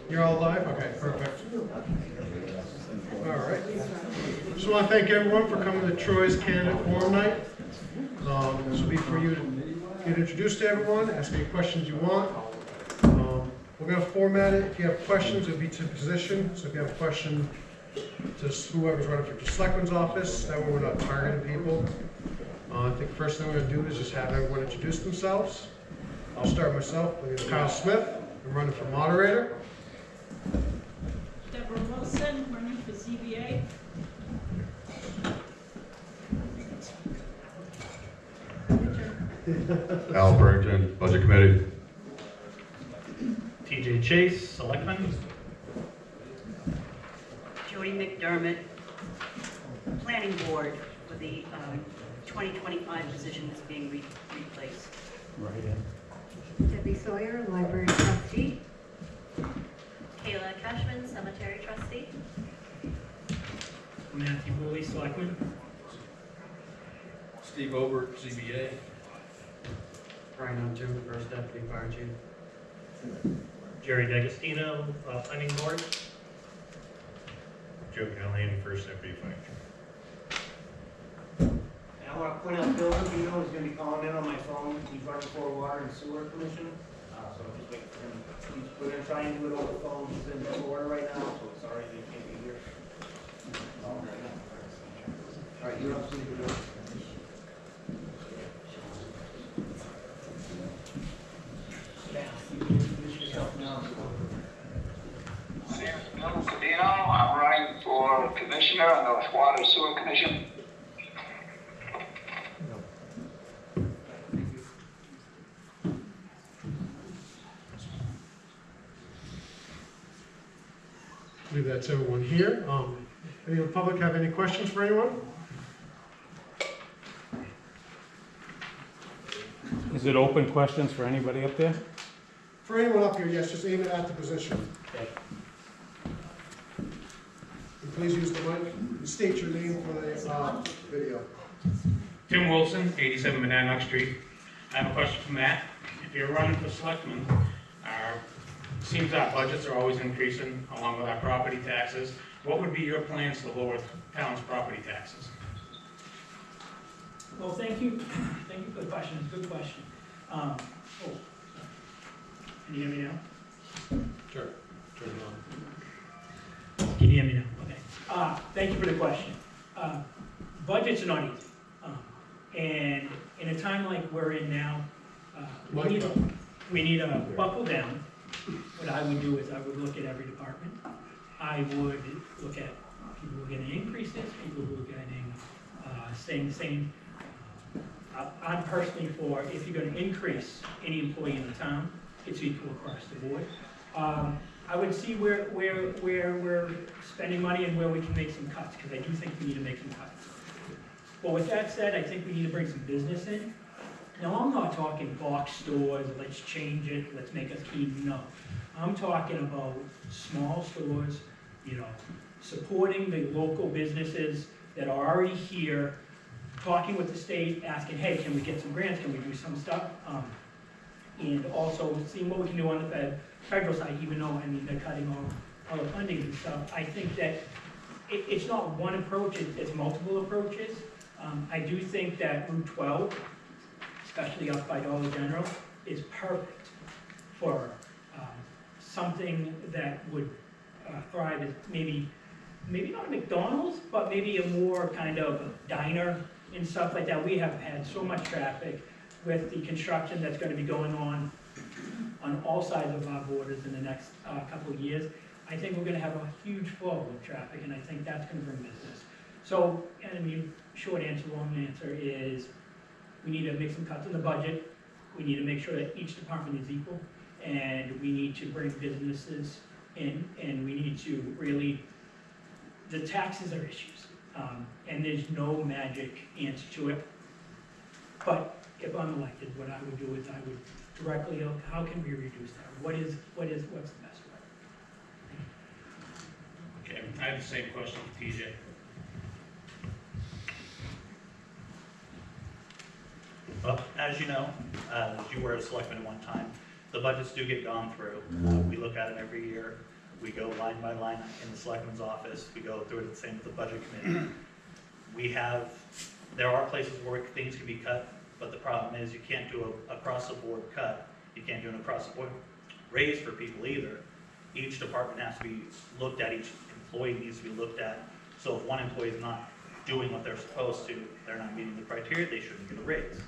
You're all live? Okay, perfect. All right. Just want to thank everyone for coming to Troy's Candidate Forum Night. This will be for you to get introduced to everyone, ask any questions you want. We're going to format it. If you have questions, it'll be to position. So if you have a question to whoever's running for the selectman's office, that way we're not targeting people. I think the first thing we're going to do is just have everyone introduce themselves. I'll start myself. My name is Kyle Smith. I'm running for moderator. Deborah Wilson, running for ZBA. Al Burrington, Budget Committee. TJ Chase, Selectman. Jody McDermott, Planning Board for the 2025 position that's being replaced. Right in. Debbie Sawyer, Library Trustee. Kayla Cashman, Cemetery Trustee. Matthew Woolley, Selectman. Steve Obert, ZBA. Brian O'Toole, First Deputy Fire Chief. Jerry D'Agostino, Planning Board. Joe Callahan, First Deputy Fire Chief. I want to point out Bill Rubino is going to be calling in on my phone. He's running for Water and Sewer Commission. So I'm just waiting for him. We're going to try and do it over the phone. He's in Florida right now, so sorry they can't be here. All right, you're up to the Bill Savino, I'm running for Commissioner on the Water Sewer Commission. I believe that's everyone here. Any of the public have any questions for anyone? Is it open questions for anybody up there? For anyone up here, yes, just aim it at the position. Okay. And please use the mic and state your name for the video. Tim Wilson, 87 Monadnock Street. I have a question for Matt. If you're running for Selectman, it seems our budgets are always increasing along with our property taxes. What would be your plans to lower town's property taxes? Well, thank you for the question. It's a good question. Can you hear me now? Sure. Turn it on. Can you hear me now? Okay. Thank you for the question. Budgets are not easy. And in a time like we're in now, we need to buckle down. What I would do is I would look at every department. I would look at people who are getting increases, people who are getting staying the same. I'm personally for, if you're going to increase any employee in the town, it's equal across the board. I would see where we're spending money and where we can make some cuts, because I do think we need to make some cuts. But with that said, I think we need to bring some business in. Now, I'm not talking box stores, let's change it, let's make us key, no. I'm talking about small stores, supporting the local businesses that are already here, talking with the state, asking, hey, can we get some grants, can we do some stuff? And also seeing what we can do on the federal side, even though, they're cutting all the funding and stuff. I think that it's not one approach, it's multiple approaches. I do think that Route 12, especially up by Dollar General, is perfect for something that would thrive as maybe not a McDonald's, but maybe a more kind of diner and stuff like that. We have had so much traffic with the construction that's going to be going on all sides of our borders in the next couple of years. I think we're going to have a huge flow of traffic, and I think that's going to bring business. So, short answer, long answer is we need to make some cuts in the budget. We need to make sure that each department is equal, and we need to bring businesses in, and we need to really, the taxes are issues, and there's no magic answer to it. But if I'm elected, what I would do is I would directly look, how can we reduce that? What's the best way? Okay, I have the same question for TJ. Well, as you know, you were a selectman at one time, the budgets do get gone through. We look at them every year. We go line by line in the selectman's office. We go through it the same with the budget committee. There are places where things can be cut, but the problem is you can't do a across the board cut. You can't do an across the board raise for people either. Each department has to be looked at, each employee needs to be looked at. So if one employee is not doing what they're supposed to, they're not meeting the criteria, they shouldn't get a raise.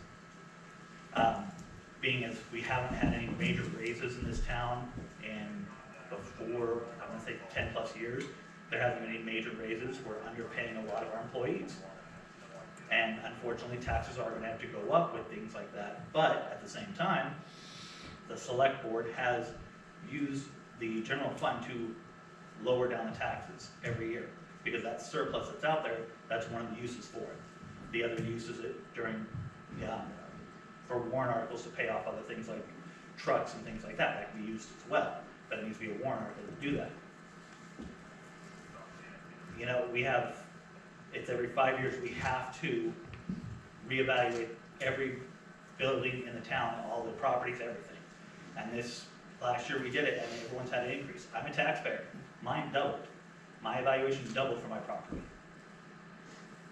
Being as we haven't had any major raises in this town in before, I want to say 10 plus years, there hasn't been any major raises. We're underpaying a lot of our employees. And unfortunately, taxes are gonna have to go up with things like that. But at the same time, the select board has used the general fund to lower down the taxes every year. Because that surplus that's out there, that's one of the uses for it. The other use is it during, for warrant articles to pay off other things like trucks and things like that. That can be used as well. But it needs to be a warrant article to do that. You know, it's every 5 years, we have to reevaluate every building in the town, all the properties, everything. And last year we did it, and everyone's had an increase. I'm a taxpayer, mine doubled. My evaluation doubled for my property.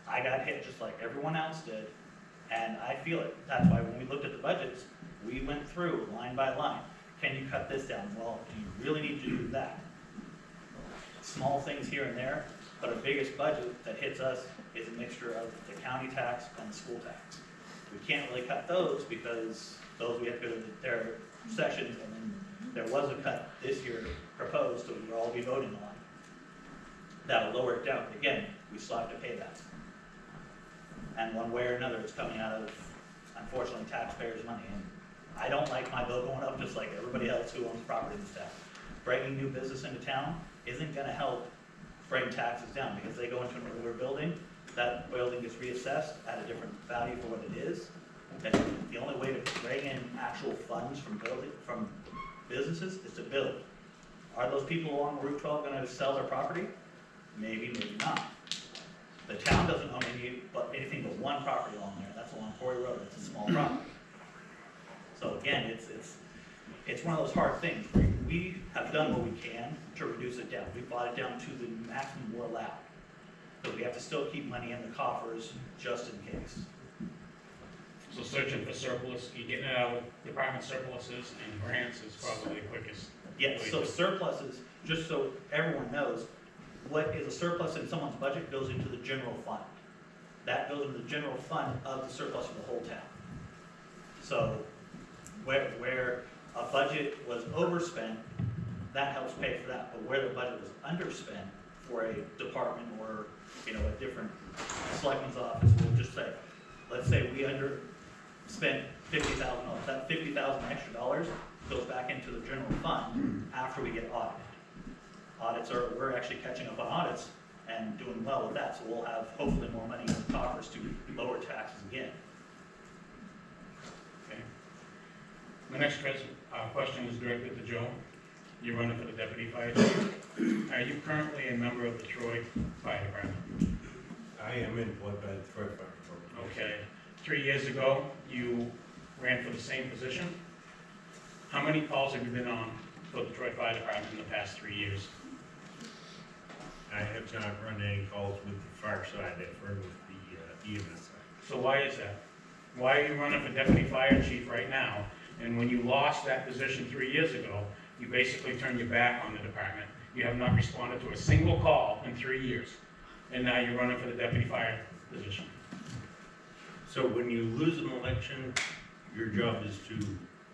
I got hit just like everyone else did, and I feel it. That's why when we looked at the budgets, we went through line by line. Can you cut this down? Well, do you really need to do that? Small things here and there, but our biggest budget that hits us is a mixture of the county tax and the school tax. We can't really cut those because those we have to go to their sessions, and then there was a cut this year proposed, so we'll all be voting on. That'll lower it down, but again, we still have to pay that. And one way or another, it's coming out of, unfortunately, taxpayers' money. And I don't like my bill going up just like everybody else who owns property in this town. Bringing new business into town isn't gonna help bring taxes down, because they go into an older building, that building gets reassessed at a different value for what it is. And the only way to bring in actual funds from businesses is to build. Are those people along Route 12 gonna sell their property? Maybe, maybe not. The town doesn't own anything but one property along there, that's along Quarry Road, it's a small property. So again, it's one of those hard things. We have done what we can to reduce it down. We brought it down to the maximum we're allowed. But we have to still keep money in the coffers just in case. So searching for surplus, you getting it out of department surpluses and grants is probably the quickest. Yes, so surpluses, just so everyone knows, what is a surplus in someone's budget goes into the general fund. That goes into the general fund of the surplus of the whole town. So where a budget was overspent, that helps pay for that. But where the budget was underspent for a department or, a different selectman's office, we'll just say, let's say we underspent $50,000. That $50,000 extra dollars goes back into the general fund after we get audited. We're actually catching up on audits and doing well with that, so we'll have hopefully more money in the coffers to lower taxes again. Okay. My next question is directed to Joe. You're running for the deputy fire chief. Are you currently a member of the Troy Fire Department? I am employed by the Troy Fire Department. Okay. 3 years ago, you ran for the same position. How many calls have you been on for the Troy Fire Department in the past 3 years? I have not run any calls with the fire side. I've run with the EMS side. So why is that? Why are you running for deputy fire chief right now? And when you lost that position 3 years ago, you basically turned your back on the department. You have not responded to a single call in 3 years. And now you're running for the deputy fire position. So when you lose an election, your job is to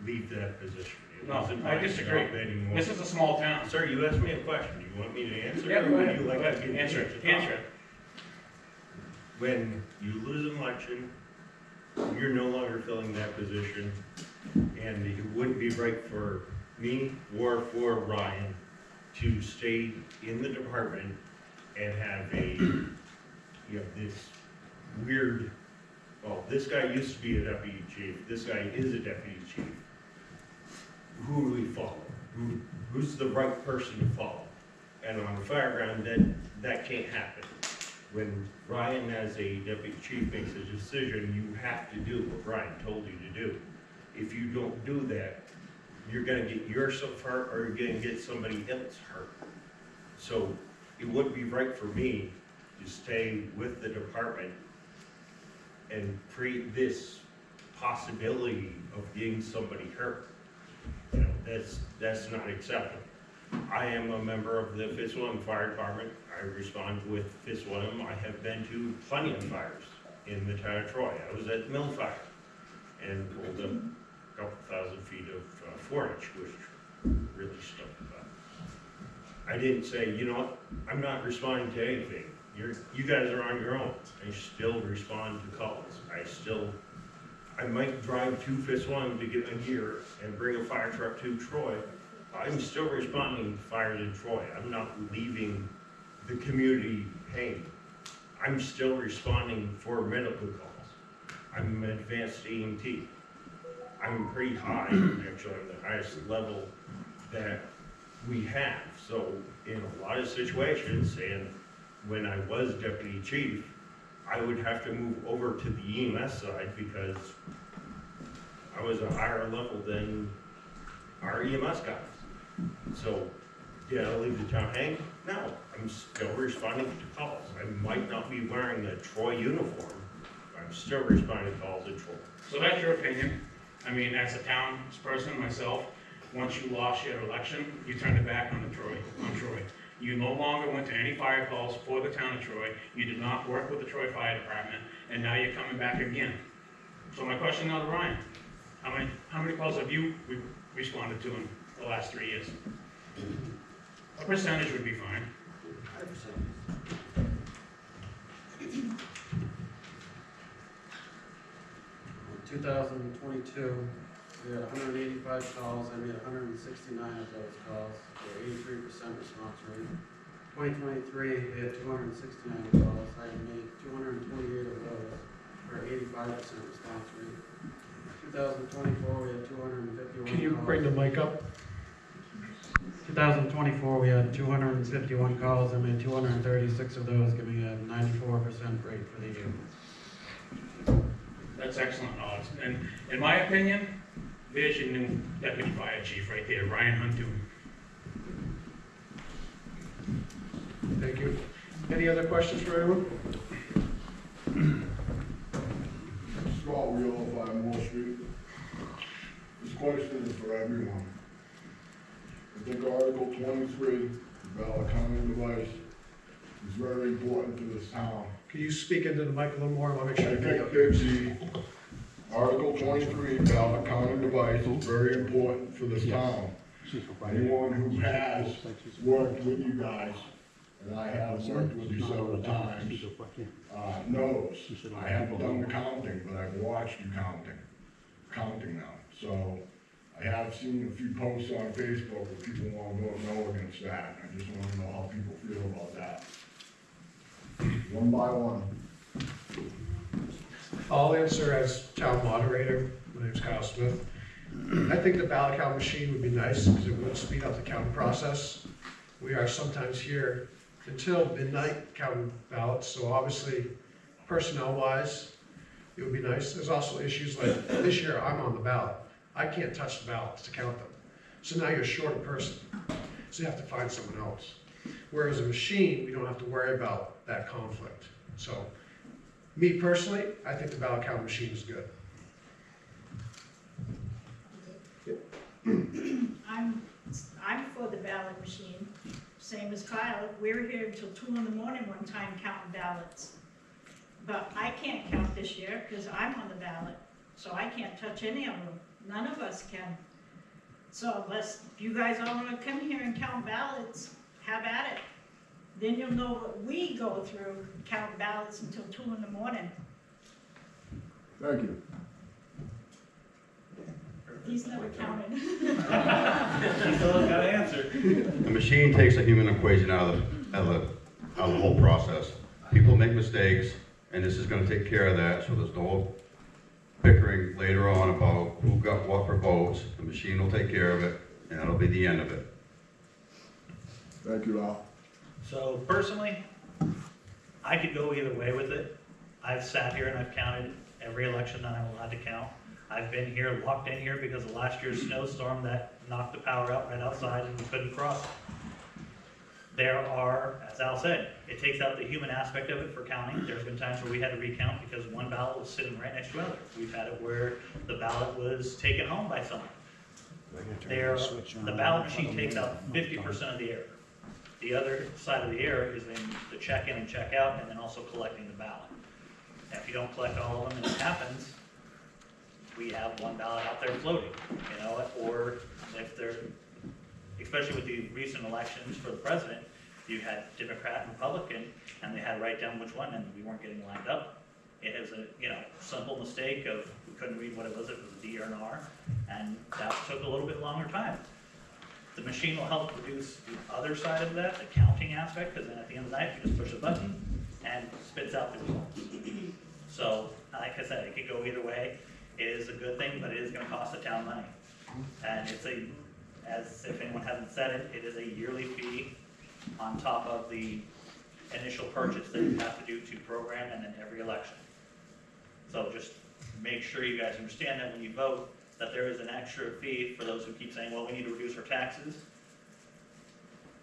leave that position. It No, wasn't I my disagree. job anymore. This is a small town. Sir, you asked me a question. Do you want me to answer? Yeah, it, go or would ahead. you like Go ahead. to get Answer to it. the Answer top? it. When you lose an election, you're no longer filling that position, and it wouldn't be right for me or for Ryan to stay in the department and have this weird, well, this guy used to be a deputy chief, this guy is a deputy chief. Who do we follow? Who's the right person to follow? And on the fireground, that can't happen. When Ryan, as a deputy chief, makes a decision, you have to do what Ryan told you to do. If you don't do that, you're gonna get yourself hurt or you're gonna get somebody else hurt. So it wouldn't be right for me to stay with the department and create this possibility of getting somebody hurt. You know, that's not acceptable. I am a member of the Fitzwilliam Fire Department. I respond with Fitzwilliam. I have been to plenty of fires in the town of Troy. I was at the Mill Fire and pulled a couple thousand feet of 4-inch, which really stunk. But I didn't say, you know what, I'm not responding to anything. You guys are on your own. I still respond to calls. I might drive to Fitzwilliam to get a gear and bring a fire truck to Troy. I'm still responding to fires in Troy. I'm not leaving the community hanging. I'm still responding for medical calls. I'm an advanced EMT. I'm pretty high, actually, I'm the highest level that we have. So in a lot of situations, and when I was deputy chief, I would have to move over to the EMS side because I was a higher level than our EMS guys. So did I leave the town hanging? No, I'm still responding to calls. I might not be wearing a Troy uniform, but I'm still responding to calls in Troy. So that's your opinion. I mean, as a townsperson myself, once you lost your election, you turned it back on Troy. You no longer went to any fire calls for the town of Troy. You did not work with the Troy Fire Department, and now you're coming back again. So my question now to Ryan, how many calls have you responded to in the last 3 years? A percentage would be fine. 2022, we had 185 calls. I made 169 of those calls for 83% response rate. 2023, we had 269 calls. I made 228 of those for 85% response rate. 2024, we had 251 Can you calls. bring the mic up? 2024, we had 251 calls. I made 236 of those, giving a 94% rate for the year. That's excellent odds. And in my opinion, there's your new deputy fire chief right there, Ryan Huntoon. Thank you. Any other questions for anyone? Scott Wheeler, 5 Moore Street. This question is for everyone. I think Article 23, the ballot counting device, is very important to this town. Can you speak into the mic a little more? I want to make sure I you pick think up. that the Article 23 ballot counting device is very important for this town. Anyone who has worked with you guys, and I have worked with you several times, knows. I haven't done the counting, but I've watched you counting now. So I have seen a few posts on Facebook where people want to vote no against that. I just want to know how people feel about that. One by one. I'll answer as town moderator. My name's Kyle Smith. I think the ballot count machine would be nice because it would speed up the counting process. We are sometimes here until midnight counting ballots, so obviously personnel-wise, it would be nice. There's also issues like this year I'm on the ballot. I can't touch the ballots to count them. So now you're short a person, so you have to find someone else. Whereas a machine, we don't have to worry about that conflict. So, me personally, I think the ballot count machine is good. I'm for the ballot machine, same as Kyle. We were here until 2 in the morning one time counting ballots. But I can't count this year because I'm on the ballot, so I can't touch any of them. None of us can. So unless you guys all want to come here and count ballots, have at it. Then you'll know what we go through, count ballots until 2 in the morning. Thank you. He's never counted. You still haven't got an answer. The machine takes a human equation out of the whole process. People make mistakes, and this is gonna take care of that, so there's no bickering later on about who got what for votes. The machine will take care of it, and that'll be the end of it. Thank you, Al. So personally, I could go either way with it. I've sat here and I've counted every election that I'm allowed to count. I've been here, walked in here because of last year's snowstorm that knocked the power out right outside and we couldn't cross it. There are, as Al said, it takes out the human aspect of it for counting. There's been times where we had to recount because one ballot was sitting right next to another. We've had it where the ballot was taken home by someone. The ballot machine takes out 50% of the error. The other side of the error is in the check in and check out, and then also collecting the ballot. Now, if you don't collect all of them and it happens, we have one ballot out there floating, you know, or if they're, especially with the recent elections for the president, you had Democrat and Republican, and they had to write down which one, and we weren't getting lined up. It is a, you know, simple mistake of, we couldn't read what it was a D or an R, and that took a little bit longer time. The machine will help reduce the other side of that, the counting aspect, because then at the end of the night, you just push a button and spits out the results. So, like I said, it could go either way. It is a good thing, but it is gonna cost the town money. And it's a, as if anyone hasn't said it, it is a yearly fee on top of the initial purchase that you have to do to program and then every election. So just make sure you guys understand that when you vote, that there is an extra fee for those who keep saying, well, we need to reduce our taxes.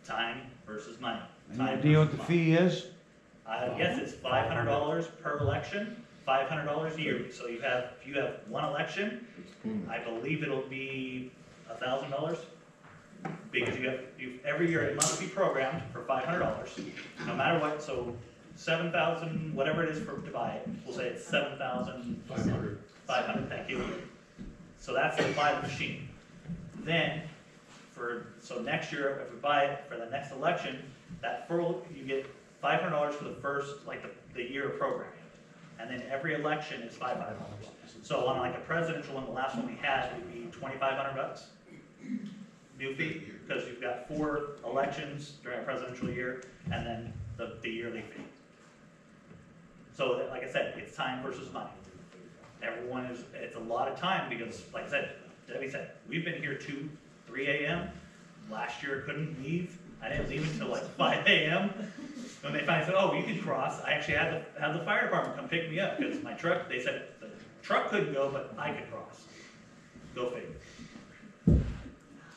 Time versus money. Any idea what the fee is? Yes, it's $500 per election, $500 yearly. So you have, if you have one election, I believe it'll be $1,000. Because every year it must be programmed for $500, no matter what, so 7,000, whatever it is to buy it, we'll say it's 7,500. 500, thank you. So that's to buy the machine. Then, so next year, if we buy it for the next election, you get $500 for the first, like the year of programming. And then every election is $500. So on like a presidential one, the last one we had would be $2,500. New fee, because you've got 4 elections during a presidential year, and then the yearly fee. So, like I said, it's time versus money. It's a lot of time because, like I said, Debbie said, we've been here 2, 3 a.m. Last year, couldn't leave. I didn't leave until like 5 a.m. When they finally said, oh, you can cross, I actually had to have the fire department come pick me up because my truck, they said the truck couldn't go, but I could cross. Go figure.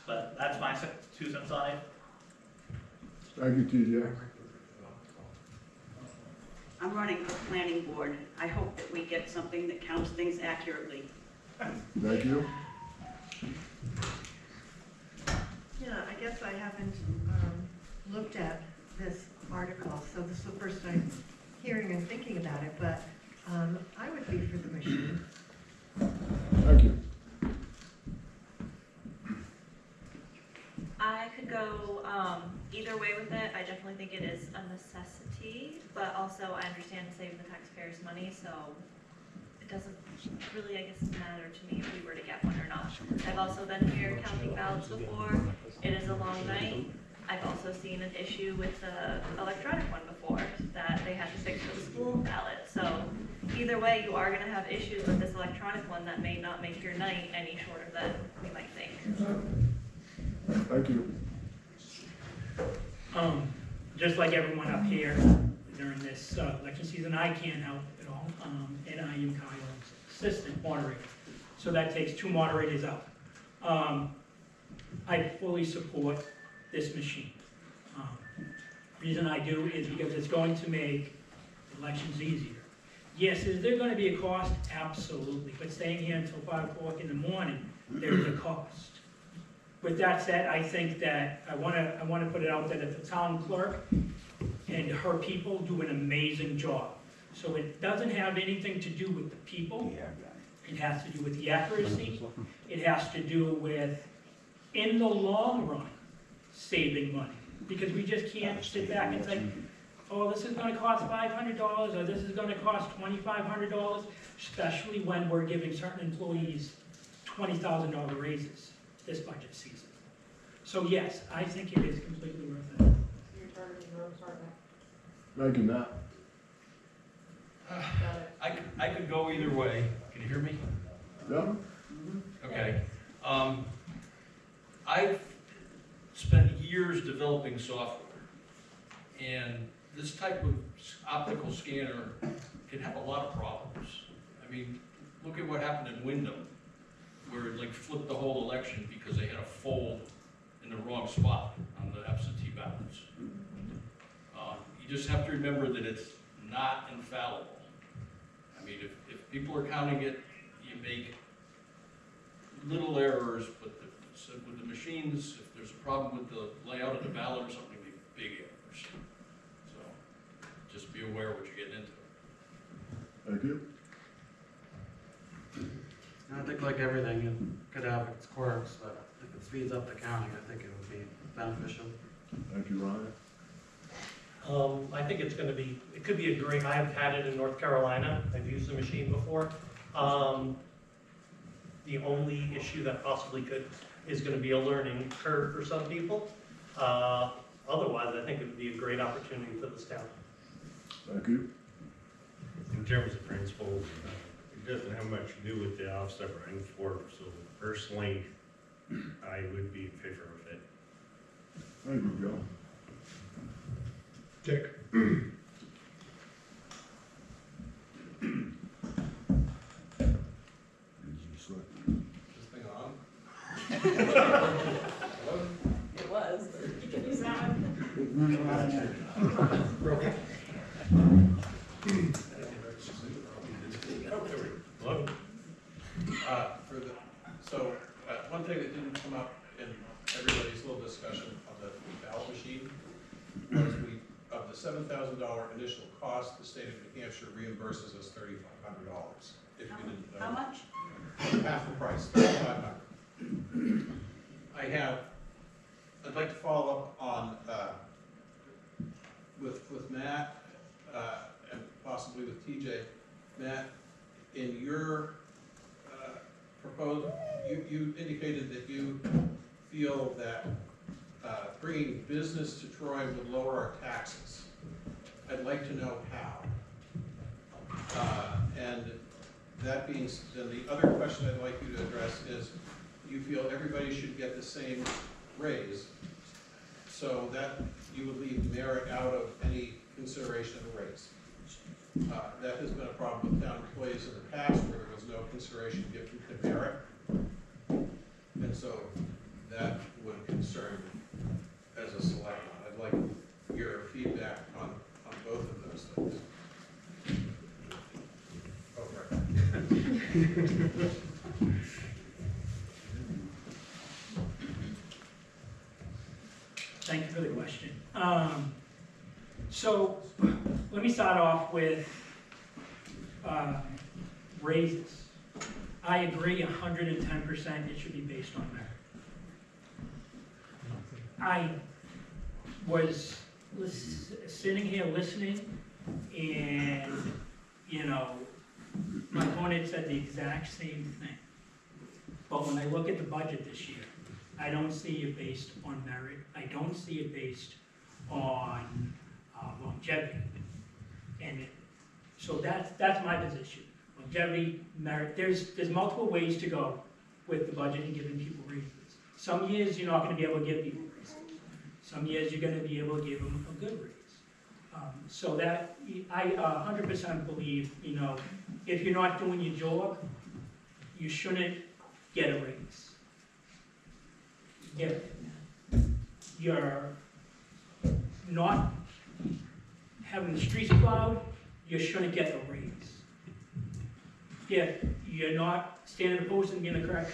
But that's my 2 cents on it. Thank you, TJ. I'm running for planning board. I hope that we get something that counts things accurately. Thank you. Yeah, I guess I haven't looked at this article, so this is the first time hearing and thinking about it, but I would be for the machine. Thank you. I could go either way with it. I definitely think it is a necessity, but also I understand saving the taxpayers money, so it doesn't really, I guess, matter to me if we were to get one or not. I've also been here counting ballots before. It is a long night. I've also seen an issue with the electronic one before that they had to fix for the school ballot. So either way, you are going to have issues with this electronic one that may not make your night any shorter than we might think. Thank you. Just like everyone up here during this election season, I can't help at all, and I am Kyle's assistant moderator. So that takes 2 moderators out. I fully support this machine. Reason I do is because it's going to make elections easier. Yes, is there going to be a cost? Absolutely. But staying here until 5 o'clock in the morning, there's a cost. With that said, I think that I want to put it out there that the town clerk and her people do an amazing job. So it doesn't have anything to do with the people. It has to do with the accuracy. It has to do with, in the long run, saving money. Because we just can't sit back and say, oh, this is going to cost $500 or this is going to cost $2,500, especially when we're giving certain employees $20,000 raises this budget season. So yes, I think it is completely worth it. Thank you, Matt. I could go either way. Can you hear me? Yeah? Okay. I've spent years developing software, and this type of optical scanner can have a lot of problems. I mean, look at what happened in Wyndham. where it like flipped the whole election because they had a fold in the wrong spot on the absentee ballots. You just have to remember that it's not infallible. I mean, if people are counting it, you make little errors, but so with the machines, if there's a problem with the layout of the ballot or something, you make big errors. So just be aware what you're getting into. Thank you. I think like everything, it could have its quirks, but if it speeds up the counting, I think it would be beneficial. Thank you, Ryan. I think it's gonna be, it could be a great, I have had it in North Carolina, I've used the machine before. The only issue that possibly is gonna be a learning curve for some people. Otherwise, I think it would be a great opportunity for this town. Thank you. In terms of principles, it doesn't have much to do with the office I'm running for, so personally, I would be in favor of it. Thank you, Joe. Dick? This thing on? It was. You can use that one. One thing that didn't come up in everybody's little discussion on the ballot machine was of the $7,000 initial cost, the state of New Hampshire reimburses us $3,500. If you didn't know. How much? Half the price, $3,500. I'd like to follow up on, with Matt, and possibly with TJ. Matt, in your proposal, you indicated that you feel that bringing business to Troy would lower our taxes. I'd like to know how. And that being, then the other question I'd like you to address is, you feel everybody should get the same raise, so that you would leave merit out of any consideration of a raise. That has been a problem with town employees in the past, where there was no consideration given to merit. And so that would concern me as a selectman. I'd like your feedback on both of those things. Thank you for the question. So let me start off with raises. I agree 110% it should be based on merit. I was sitting here listening, and, you know, my opponent said the exact same thing. But when I look at the budget this year, I don't see it based on merit. I don't see it based on longevity. And so that's my position. Longevity, merit, there's multiple ways to go with the budget and giving people raises. Some years you're not gonna be able to give people raises. Some years you're gonna be able to give them a good raise. So that, I 100% believe, you know, if you're not doing your job, you shouldn't get a raise. If you're not having the streets plowed, you shouldn't get a raise. If you're not standing opposed and being the correct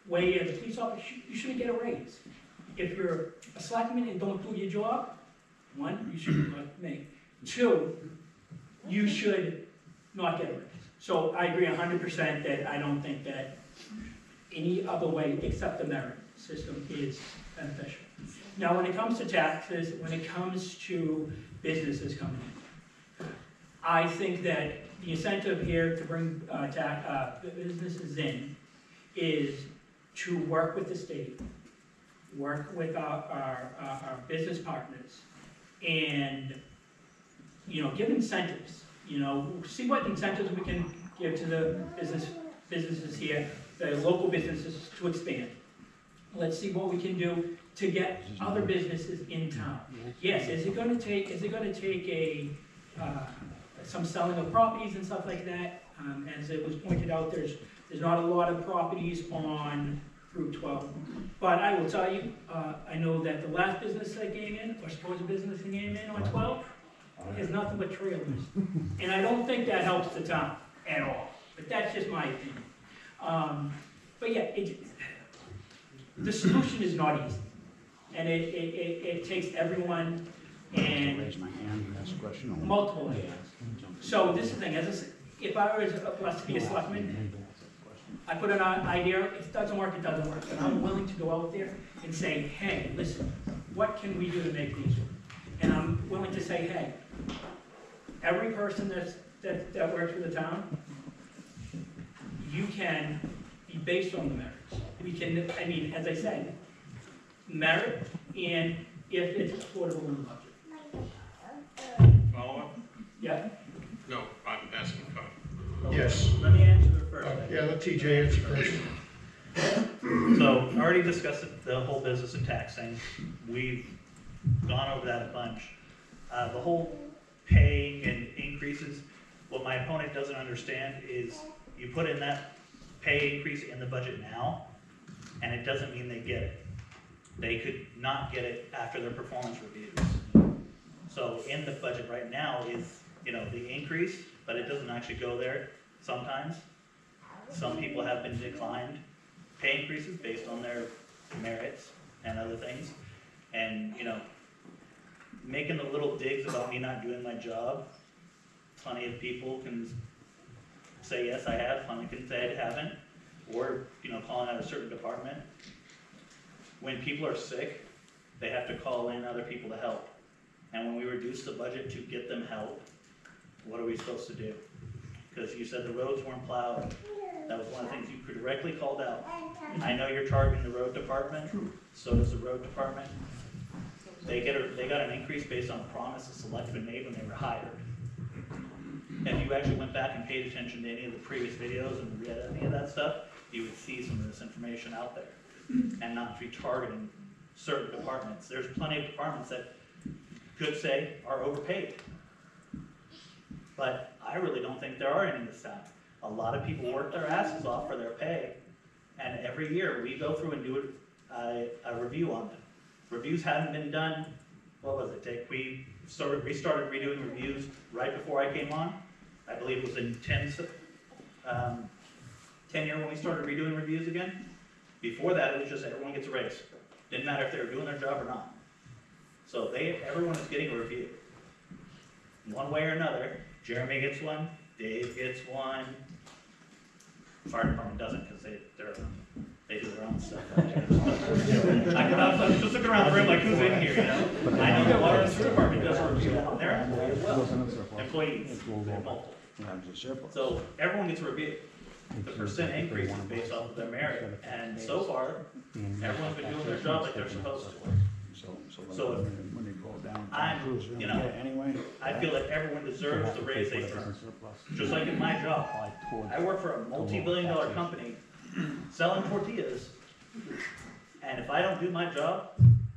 way as a police officer, you shouldn't get a raise. If you're a selectman and don't do your job, one, you should not make. Two, you should not get a raise. So I agree 100% that I don't think that any other way except the merit system is beneficial. Now, when it comes to taxes, when it comes to businesses coming in, I think that the incentive here to bring businesses in is to work with the state, work with our business partners, and, you know, give incentives. You know, see what incentives we can give to the businesses here, the local businesses to expand. Let's see what we can do to get other businesses in town. Yes, is it gonna take a, some selling of properties and stuff like that? As it was pointed out, there's There's not a lot of properties on Route 12. But I will tell you, I know that the last business that came in, or supposed business that came in on 12, is nothing but trailers. And I don't think that helps the town at all, but that's just my opinion. But yeah, the solution is not easy. And it takes everyone and multiple hands. So this is the thing, as I said, if I was blessed to be a selectman, I put an idea, if it doesn't work, it doesn't work. But I'm willing to go out there and say, hey, listen, what can we do to make these work? And I'm willing to say, hey, every person that works for the town, you can be based on the merits. We can, I mean, as I said, merit, and if it's affordable in the budget. Follow up? Yeah? No, I'm asking Carl. Yes. Let me answer it first. Yeah, let TJ answer first. So, I already discussed the whole business and tax thing. We've gone over that a bunch. The whole paying and increases, what my opponent doesn't understand is you put in that pay increase in the budget now, and it doesn't mean they get it. They could not get it after their performance reviews. So in the budget right now is, the increase, but it doesn't actually go there sometimes. Some people have been declined pay increases based on their merits and other things. And, making the little digs about me not doing my job, plenty of people can say, yes, I have, plenty can say I haven't, or, calling out a certain department. When people are sick, they have to call in other people to help. And when we reduce the budget to get them help, what are we supposed to do? Because you said the roads weren't plowed. That was one of the things you directly called out. I know you're targeting the road department, so does the road department. They got an increase based on a promise the selectmen made when they were hired. If you actually went back and paid attention to any of the previous videos and read any of that stuff, you would see some of this information out there. And not be targeting certain departments. There's plenty of departments that could say are overpaid. But I really don't think there are any in this town. A lot of people work their asses off for their pay, and every year we go through and do a review on them. Reviews haven't been done, what was it, Dick? We restarted redoing reviews right before I came on. I believe it was in 10 year when we started redoing reviews again. Before that, it was just everyone gets a raise. Didn't matter if they were doing their job or not. So everyone is getting a review. One way or another, Jeremy gets one, Dave gets one. Fire department doesn't because they do their own stuff. I'm just looking around the room like, who's in here, I know the water and sewer department does a review on their employees as well. Employees, they're multiple. So everyone gets a review. The percent increase is based off of their merit, and so far, everyone's been doing their job like they're supposed to. So I feel like everyone deserves the raise they earn. Just like in my job, I work for a multi-billion-dollar company selling tortillas, and if I don't do my job,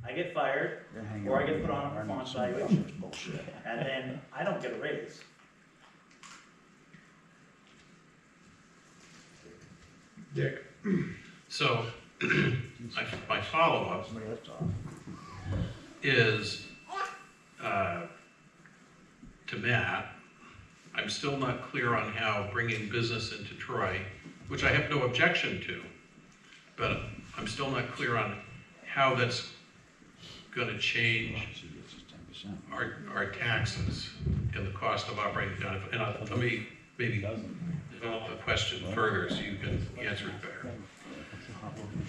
I get fired, or I get put on a performance evaluation, and then I don't get a raise. Dick. So, my follow-up is, to Matt, I'm still not clear on how bringing business into Troy, which I have no objection to, but I'm still not clear on how that's gonna change our taxes and the cost of operating down. And let me maybe develop the question further so you can answer it better.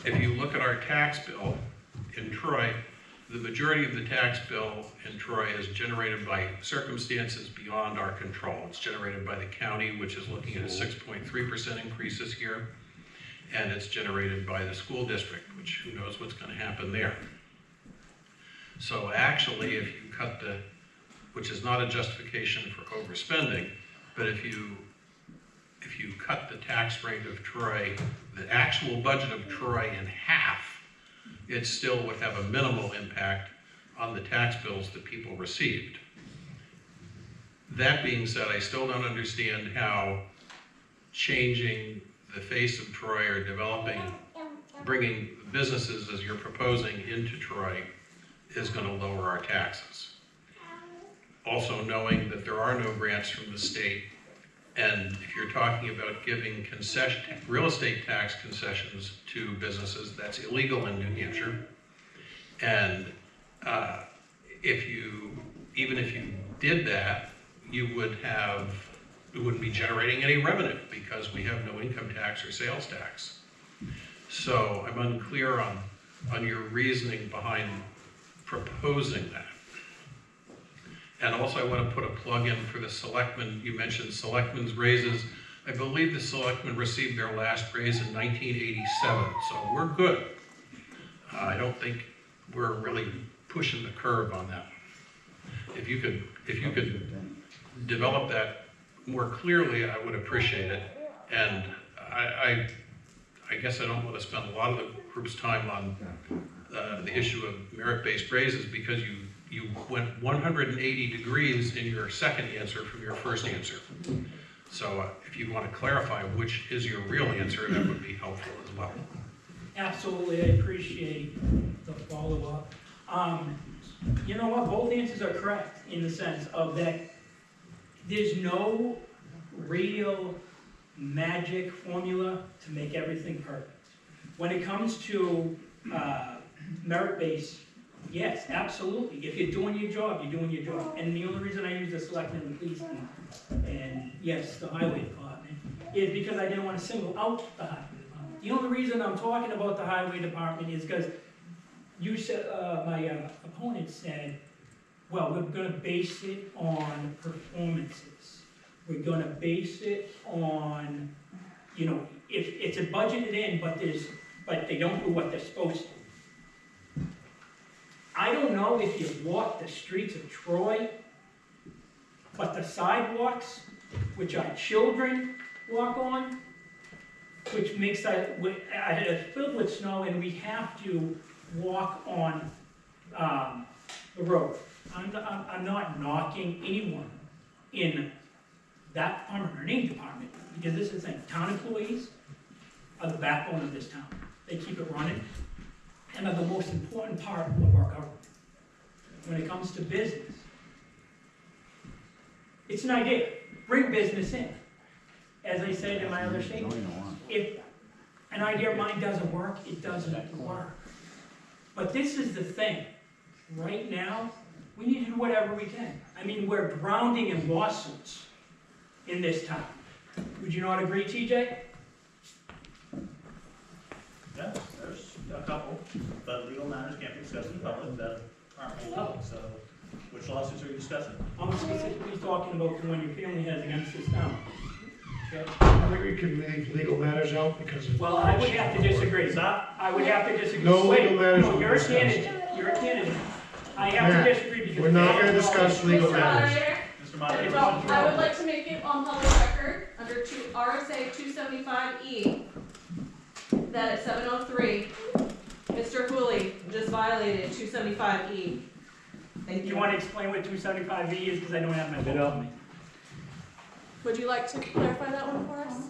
If you look at our tax bill in Troy, the majority of the tax bill in Troy is generated by circumstances beyond our control. It's generated by the county, which is looking at a 6.3% increase this year, and it's generated by the school district, which who knows what's going to happen there. So actually, if you cut which is not a justification for overspending, but if you cut the tax rate of Troy, the actual budget of Troy in half, it still would have a minimal impact on the tax bills that people received. That being said, I still don't understand how changing the face of Troy or developing, bringing businesses as you're proposing into Troy is going to lower our taxes. Also knowing that there are no grants from the state, and if you're talking about giving real estate tax concessions to businesses, that's illegal in New Hampshire. And even if you did that, you wouldn't be generating any revenue because we have no income tax or sales tax. So I'm unclear on your reasoning behind proposing that. And also I want to put a plug in for the selectmen. You mentioned selectmen's raises. I believe the selectmen received their last raise in 1987, so we're good. I don't think we're really pushing the curve on that. If you could develop that more clearly, I would appreciate it. And I guess I don't want to spend a lot of the group's time on the issue of merit-based raises because you went 180 degrees in your second answer from your first answer. So if you want to clarify which is your real answer, that would be helpful as well. Absolutely, I appreciate the follow-up. You know what, both answers are correct in the sense of that there's no real magic formula to make everything perfect. When it comes to merit-based, yes, absolutely. If you're doing your job, you're doing your job. And the only reason I use the selectmen and the police and yes, the highway department is because I didn't want to single out the highway department. The only reason I'm talking about the highway department is because you said, my opponent said, well, we're going to base it on performances. We're going to base it on, you know, if it's a budgeted in, but they don't do what they're supposed to. I don't know if you walk the streets of Troy, but the sidewalks, which our children walk on, which makes that, it's filled with snow and we have to walk on the road. I'm not knocking anyone in that department or any department, because this is the thing, town employees are the backbone of this town. They keep it running and are the most important part of our government. When it comes to business, it's an idea, bring business in. As I said in my other statement, if an idea of mine doesn't work, it doesn't work. But this is the thing, right now, we need to do whatever we can. I mean, we're drowning in lawsuits in this town. Would you not agree, TJ? Yeah, there's a couple, but legal matters can't be discussed in public that aren't made public, so which lawsuits are you discussing? I'm specifically talking about the one your family has against this town. Okay? I think we can leave legal matters out because of... Well, I would have to disagree. Stop. I would have to disagree. No Wait, legal matters no, will you're be a discussed. candidate. You're a candidate. I have to disagree because... We're not going to discuss legal matters. Mr. Moderator. It's I would like to make it on public record, under RSA 275E, that at 7:03, Mr. Hooley just violated 275E. Thank you. You want to explain what 275E is, because I don't have my book on me. Would you like to clarify that one for us?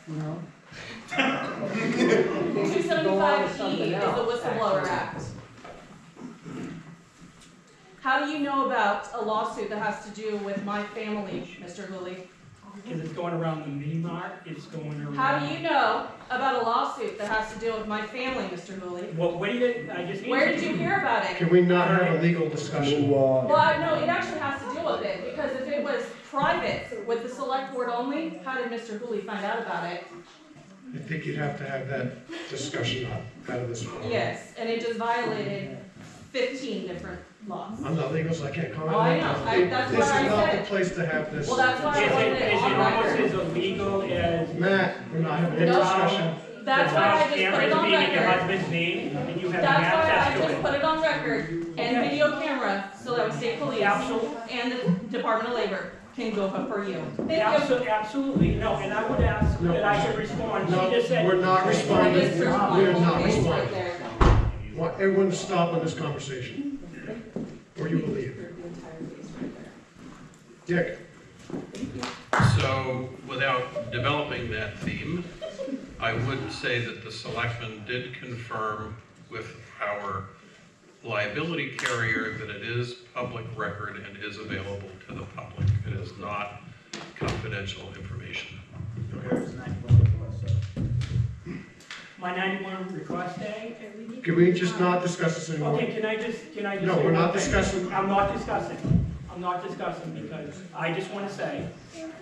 No. 275E is the Whistleblower Act. How do you know about a lawsuit that has to do with my family, Mr. Hooley? Because it's going around the mini mart, it's going around... How do you know about a lawsuit that has to do with my family, Mr. Hooley? Well, what do you... I just... Where did you hear about it? Can we not have a legal discussion? Well, no, it actually has to deal with it, because if it was private with the select board only, how did Mr. Hooley find out about it? I think you'd have to have that discussion out of this forum. Yes, and it just violated 15 different laws. I'm not legal, so I can't comment Oh, on I that. know. That's This is what I not said. the place to have this. Well, that's why I wanted it on almost record. as illegal as... Matt, we're not having any No. discussion. That's why I just put it on Being your record. husband's name, and you have That's an why I access to just it. put it on record and Okay. video camera, so that state police Absolutely. and the Department of Labor can go for you. Thank you. Absolutely, no, and I would ask that I could respond. No, She just said... we're not responding. I just searched my We're whole not face right responding. there. Want everyone to stop on this conversation. Or you believe. Your entire face right there. Dick? So without developing that theme, I would say that the selectmen did confirm with our liability carrier that it is public record and is available to the public. It is not confidential information. My 91 request day? Can we just not discuss this anymore? Okay, can I just No, say we're not one thing? discussing. I'm not discussing because I just wanna say,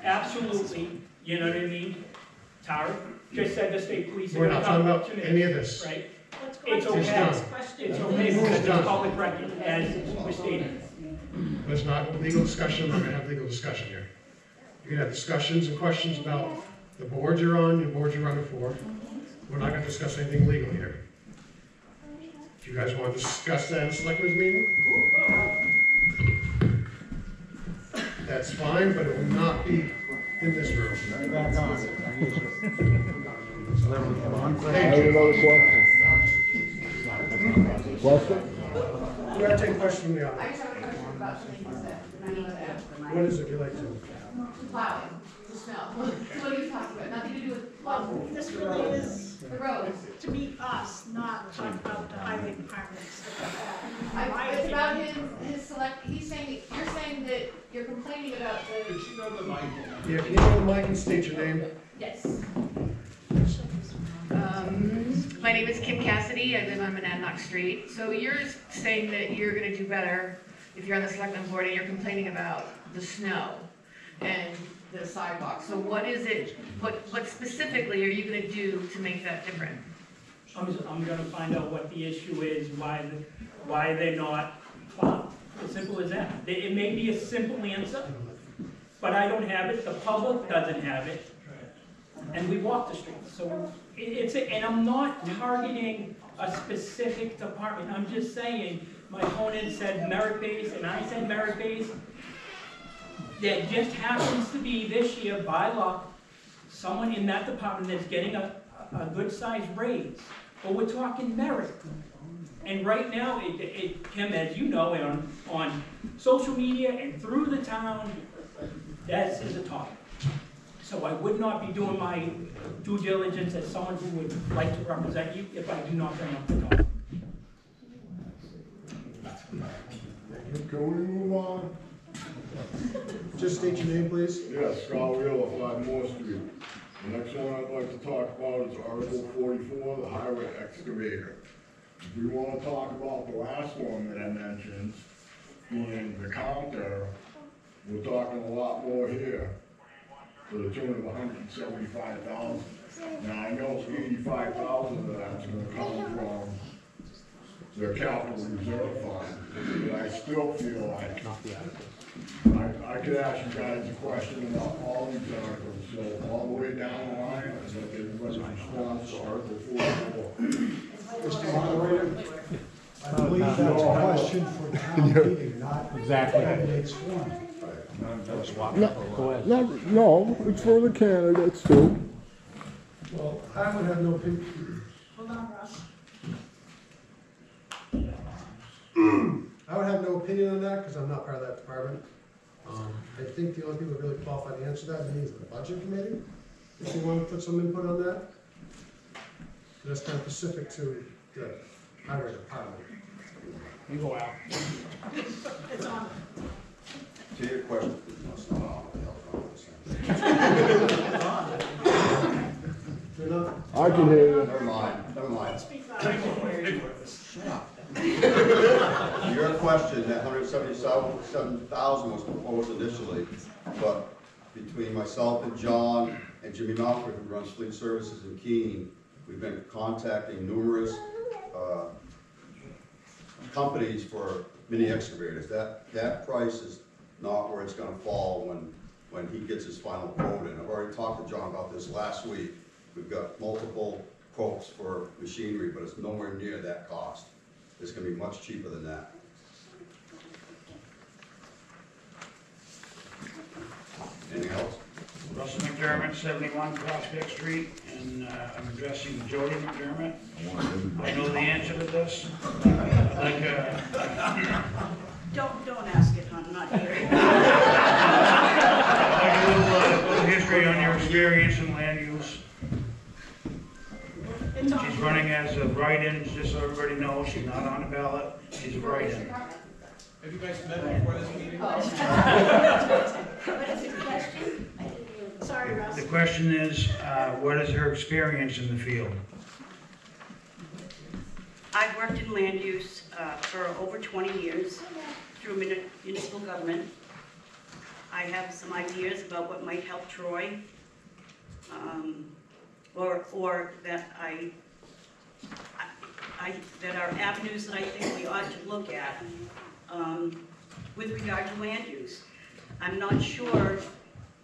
absolutely, you know what I mean? Tara just said the state police. are We're gonna not talking come about to me, any of this. Right? Let's go It's to the okay, next question. it's okay It's because done. it's public record, as was stated. There's not legal discussion, we're gonna have legal discussion here. You can have discussions and questions about the board you're on, the board you're running for. We're not gonna discuss anything legal here. If you guys want to discuss that in the selectmen's meeting, that's fine, but it will not be in this room. Back on. I Thank have you. another question. Question? We're gonna take a question from the I audience. just have a question about something that I need to ask. What is it you'd like to? Plowing, the snow. What are you talking about? Nothing to do with plowing. This really is The roads. to be us, not talk about the highway department and stuff like that. It's about his select, he's saying, you're saying that you're complaining about the. Could you go to the mic? Yeah, can you go to the mic and state your name? Yes. My name is Kim Cassidy, I live on Monadnock Street. So you're saying that you're gonna do better if you're on the selectmen board and you're complaining about the snow and the sidewalk. So what is it, what specifically are you gonna do to make that different? I'm gonna find out what the issue is, why they're not plowed. As simple as that. It may be a simple answer, but I don't have it, the public doesn't have it, and we walk the streets. So and I'm not targeting a specific department, I'm just saying, my opponent said merit-based, and I said merit-based. That just happens to be this year, by law, someone in that department that's getting a good-sized raise. But we're talking merit. And right now, Kim, as you know, on social media and through the town, that is a topic. So I would not be doing my due diligence as someone who would like to represent you if I do not bring up the topic. Can we move on? Just state your name, please. Yes, Scott Wheeler, 5 Moore Street. The next one I'd like to talk about is Article 44, the highway excavator. If we want to talk about the last one that I mentioned, being the counter, we're talking a lot more here, to the tune of $175,000. Now, I know $85,000 of that's gonna come from the capital reserve fund, but I still feel like I could ask you guys a question about all these articles, so all the way down the line, I'd like everybody's response to Article 44. Mr. Moderator, I believe that's a question for town meeting, not candidates forum. No, it's for the candidates too. Well, I would have no opinion. Hold on, Russ. I would have no opinion on that because I'm not part of that department. I think the only people really qualified to answer that is the budget committee. If you want to put some input on that, that's kind of specific to the highway department. You go out. It's on. To your question. I can hear you. Never mind. Speak loud. Your question, that $177,000 was proposed initially, but between myself and John and Jimmy Malford, who runs Fleet Services in Keene, we've been contacting numerous companies for mini excavators. That price is not where it's gonna fall when he gets his final quote in. I've already talked to John about this last week. We've got multiple quotes for machinery, but it's nowhere near that cost. It's gonna be much cheaper than that. Anything else? Russell McDermott, 71 Prospect Street, and I'm addressing Jody McDermott. I know the answer to this. Don't ask it, hon, not here. I'd like a little Secretary, on your experience in land use, she's running as a write-in, just so everybody knows, she's not on the ballot, she's a write-in. Have you guys met before this meeting? What is the question? Sorry, Russ. The question is, what is her experience in the field? I've worked in land use for over 20 years through municipal government. I have some ideas about what might help Troy, or that that are avenues that I think we ought to look at with regard to land use. I'm not sure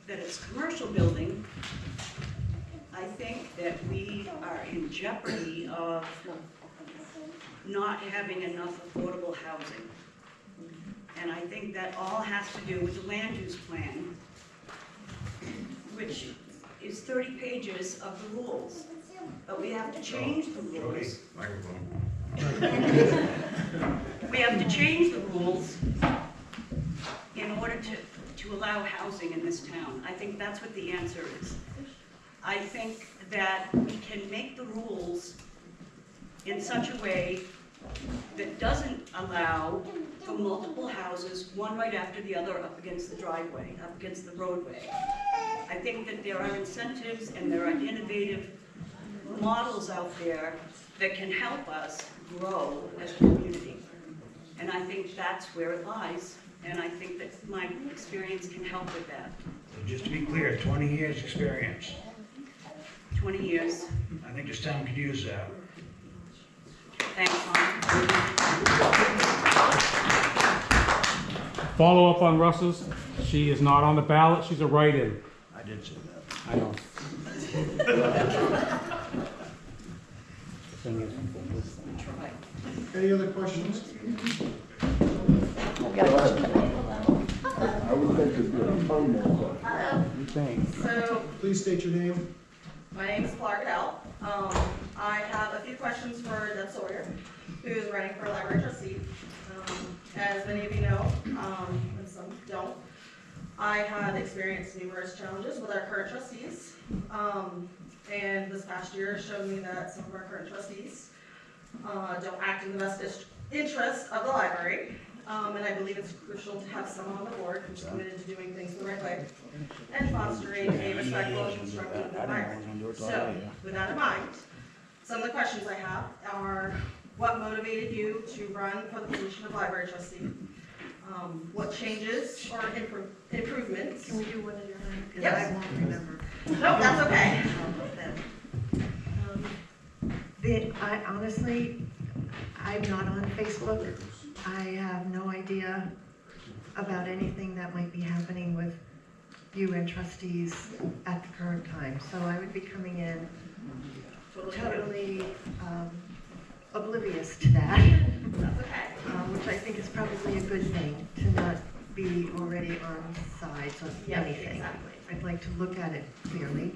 that it's commercial building. I think that we are in jeopardy of not having enough affordable housing. And I think that all has to do with the land use plan, which is 30 pages of the rules. But we have to change the rules. We have to change the rules in order to allow housing in this town. I think that's what the answer is. I think that we can make the rules in such a way that doesn't allow for multiple houses, one right after the other, up against the driveway, up against the roadway. I think that there are incentives and there are innovative models out there that can help us grow as a community. And I think that's where it lies, and I think that my experience can help with that. So just to be clear, 20 years experience. 20 years. I think this town could use that. Thanks, Mom. Follow up on Russ's, she is not on the ballot, she's a write-in. I did say that. I know. Any other questions? I would think there'd be a ton more. So, Please state your name. my name is Clark Adele. I have a few questions for Deb Sawyer, who is running for library trustee. As many of you know, and some don't, I have experienced numerous challenges with our current trustees. And this past year showed me that some of our current trustees don't act in the best interest of the library. And I believe it's crucial to have someone on the board who's committed to doing things the right way and fostering a respectful and constructive environment. So, with that in mind, some of the questions I have are, what motivated you to run for the position of library trustee? What changes or improvements? Can we do one at a time? Because Yep. I won't remember. Nope, that's okay. I honestly, I'm not on Facebook. I have no idea about anything that might be happening with you and trustees at the current time. So I would be coming in totally oblivious to that. That's okay. Which I think is probably a good thing, to not be already on sides of anything. Exactly. I'd like to look at it clearly.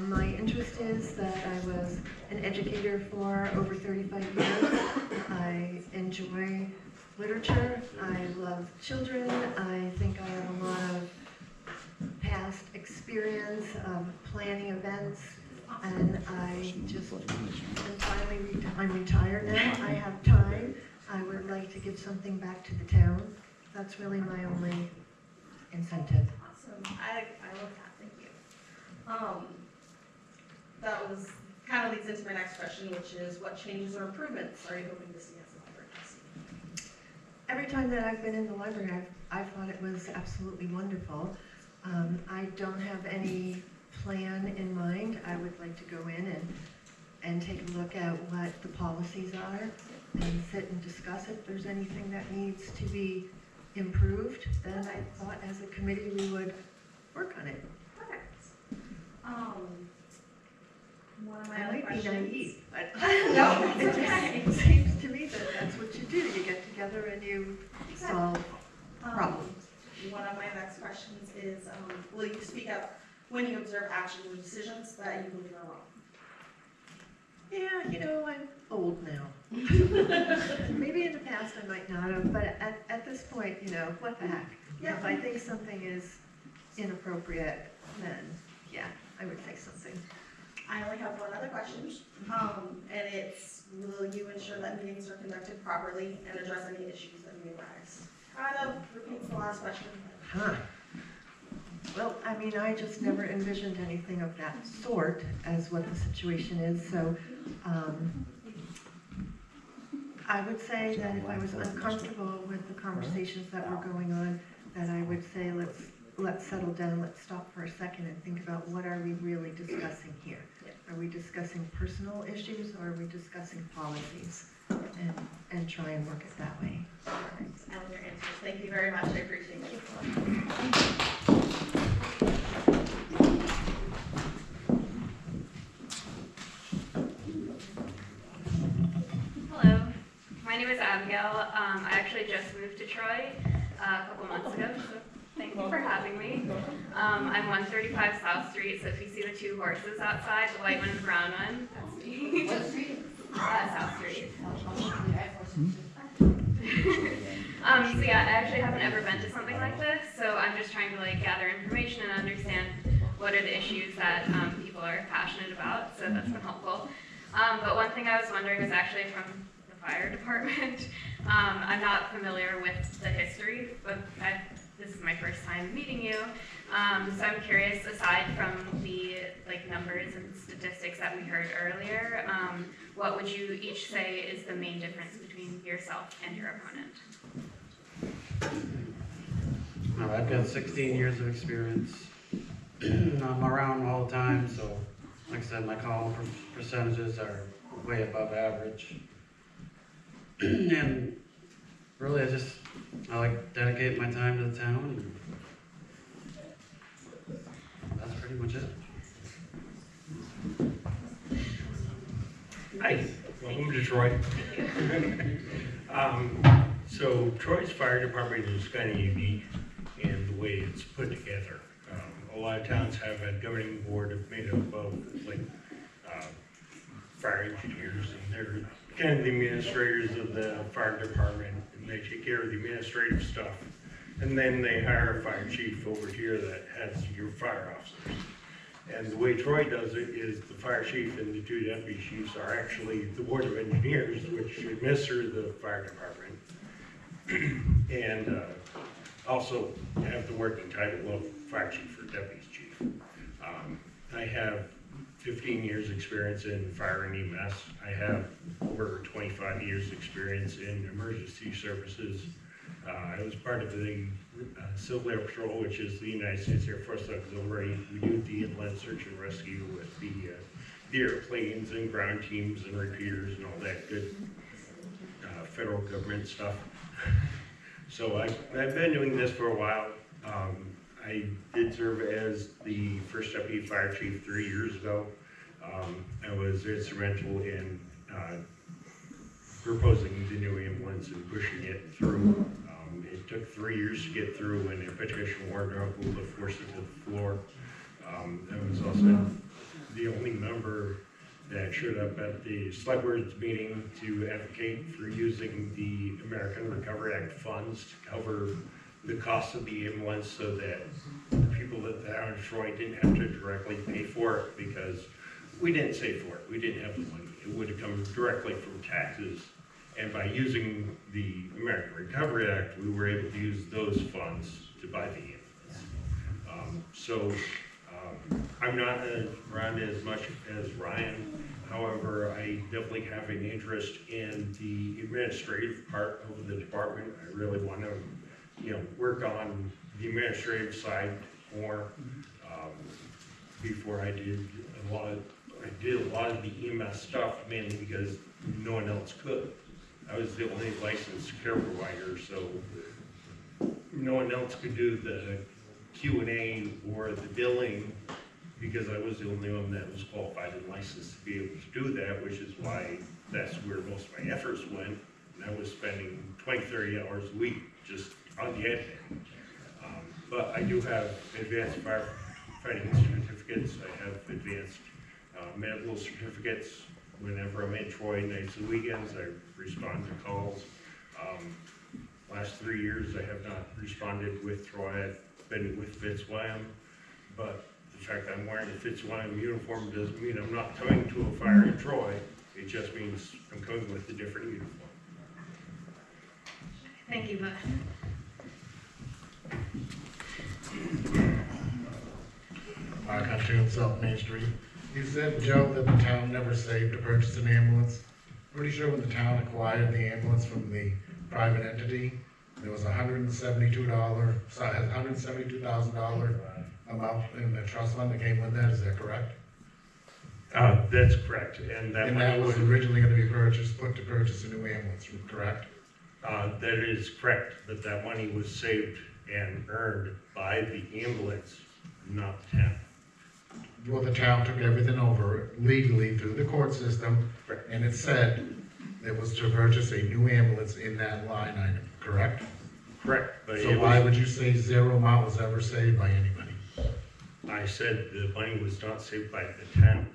My interest is that I was an educator for over 35 years. I enjoy literature. I love children. I think I have a lot of past experience of planning events. And I just am finally, I'm retired now. I have time. I would like to give something back to the town. That's really my only incentive. Awesome. I love that. Thank you. That was kind of leads into my next question, which is, what changes or improvements are you hoping to see as a library trustee? Every time that I've been in the library, I've thought it was absolutely wonderful. I don't have any plan in mind. I would like to go in and take a look at what the policies are and sit and discuss if there's anything that needs to be improved. Then I thought as a committee we would work on it. Perfect. One of my I other might be questions. naive, but No, it it's okay. just seems to me that that's what you do. You get together and you solve problems. One of my next questions is, will you speak up when you observe actions or decisions that you believe are wrong? Yeah, you know, I'm old now. Maybe in the past I might not have, but at this point, you know, what the heck? Yeah. If I think something is inappropriate, then yeah, I would say something. I only have one other question, and it's, will you ensure that meetings are conducted properly and address any issues that may arise? Kind of repeats the last question. Huh. Well, I mean, I just never envisioned anything of that sort as what the situation is, so, I would say that if I was uncomfortable with the conversations that were going on, that I would say, let's settle down, let's stop for a second and think about what are we really discussing here? Are we discussing personal issues, or are we discussing policies? And try and work it that way. Excellent your answers. Thank you very much. I appreciate it. Hello, my name is Abigail. I actually just moved to Troy a couple months ago, so thank you for having me. I'm 135 South Street, so if you see the two horses outside, the white one and the brown one, that's me. What street? South Street. So yeah, I actually haven't ever been to something like this, so I'm just trying to like gather information and understand what are the issues that people are passionate about, so that's been helpful. But one thing I was wondering was actually from the fire department. I'm not familiar with the history, but this is my first time meeting you. So I'm curious, aside from the like numbers and statistics that we heard earlier, what would you each say is the main difference between yourself and your opponent? I've got 16 years of experience. I'm around all the time, so like I said, my call percentages are way above average. And really, I like dedicate my time to the town, and that's pretty much it. Hi, welcome to Troy. So Troy's fire department is kind of unique in the way it's put together. A lot of towns have a governing board made up of like fire engineers, and they're kind of the administrators of the fire department, and they take care of the administrative stuff. And then they hire a fire chief over here that has your fire officers. And the way Troy does it is the fire chief and the two deputy chiefs are actually the board of engineers, which administer the fire department. And also have the working title of fire chief or deputy chief. I have 15 years experience in fire and EMS. I have over 25 years experience in emergency services. I was part of the Civil Air Patrol, which is the United States Air Force Auxiliary. We do the inland search and rescue with the airplanes and ground teams and repeaters and all that good federal government stuff. So I've been doing this for a while. I did serve as the first deputy fire chief 3 years ago. I was instrumental in proposing the new ambulance and pushing it through. It took 3 years to get through, and a petition warrant article to force it to the floor. I was also the only member that showed up at the select board's meeting to advocate for using the American Recovery Act funds to cover the cost of the ambulance so that the people that the town of Troy didn't have to directly pay for it, because we didn't save for it. We didn't have the money. It would have come directly from taxes. And by using the American Recovery Act, we were able to use those funds to buy the ambulance. I'm not around as much as Ryan. However, I definitely have an interest in the administrative part of the department. I really want to, work on the administrative side more. Before I did a lot of the EMS stuff, mainly because no one else could. I was the only licensed care provider, so no one else could do the Q&A or the billing, because I was the only one that was qualified and licensed to be able to do that, which is why that's where most of my efforts went. And I was spending 20, 30 hours a week just on the admin. But I do have advanced firefighting certificates. I have advanced medical certificates. Whenever I'm in Troy, nights and weekends, I respond to calls. Last 3 years, I have not responded with Troy. I've been with Fitzwilliam, but the The fact that I'm wearing a Fitzwilliam uniform doesn't mean I'm not coming to a fire in Troy. It just means I'm coming with a different uniform. Thank you, but Mark Hunter, South Main Street. You said, Joe, that the town never saved to purchase an ambulance. Pretty sure when the town acquired the ambulance from the private entity, there was $172,000 amount in the trust fund that came with that, is that correct? That's correct, and that And money that was originally gonna be put to purchase a new ambulance, correct? That is correct, but that money was saved and earned by the ambulance, not the town. Well, the town took everything over legally through the court system, and it said it was to purchase a new ambulance in that line item, correct? Correct, but So it why was, would you say zero amount was ever saved by anybody? I said the money was not saved by the town.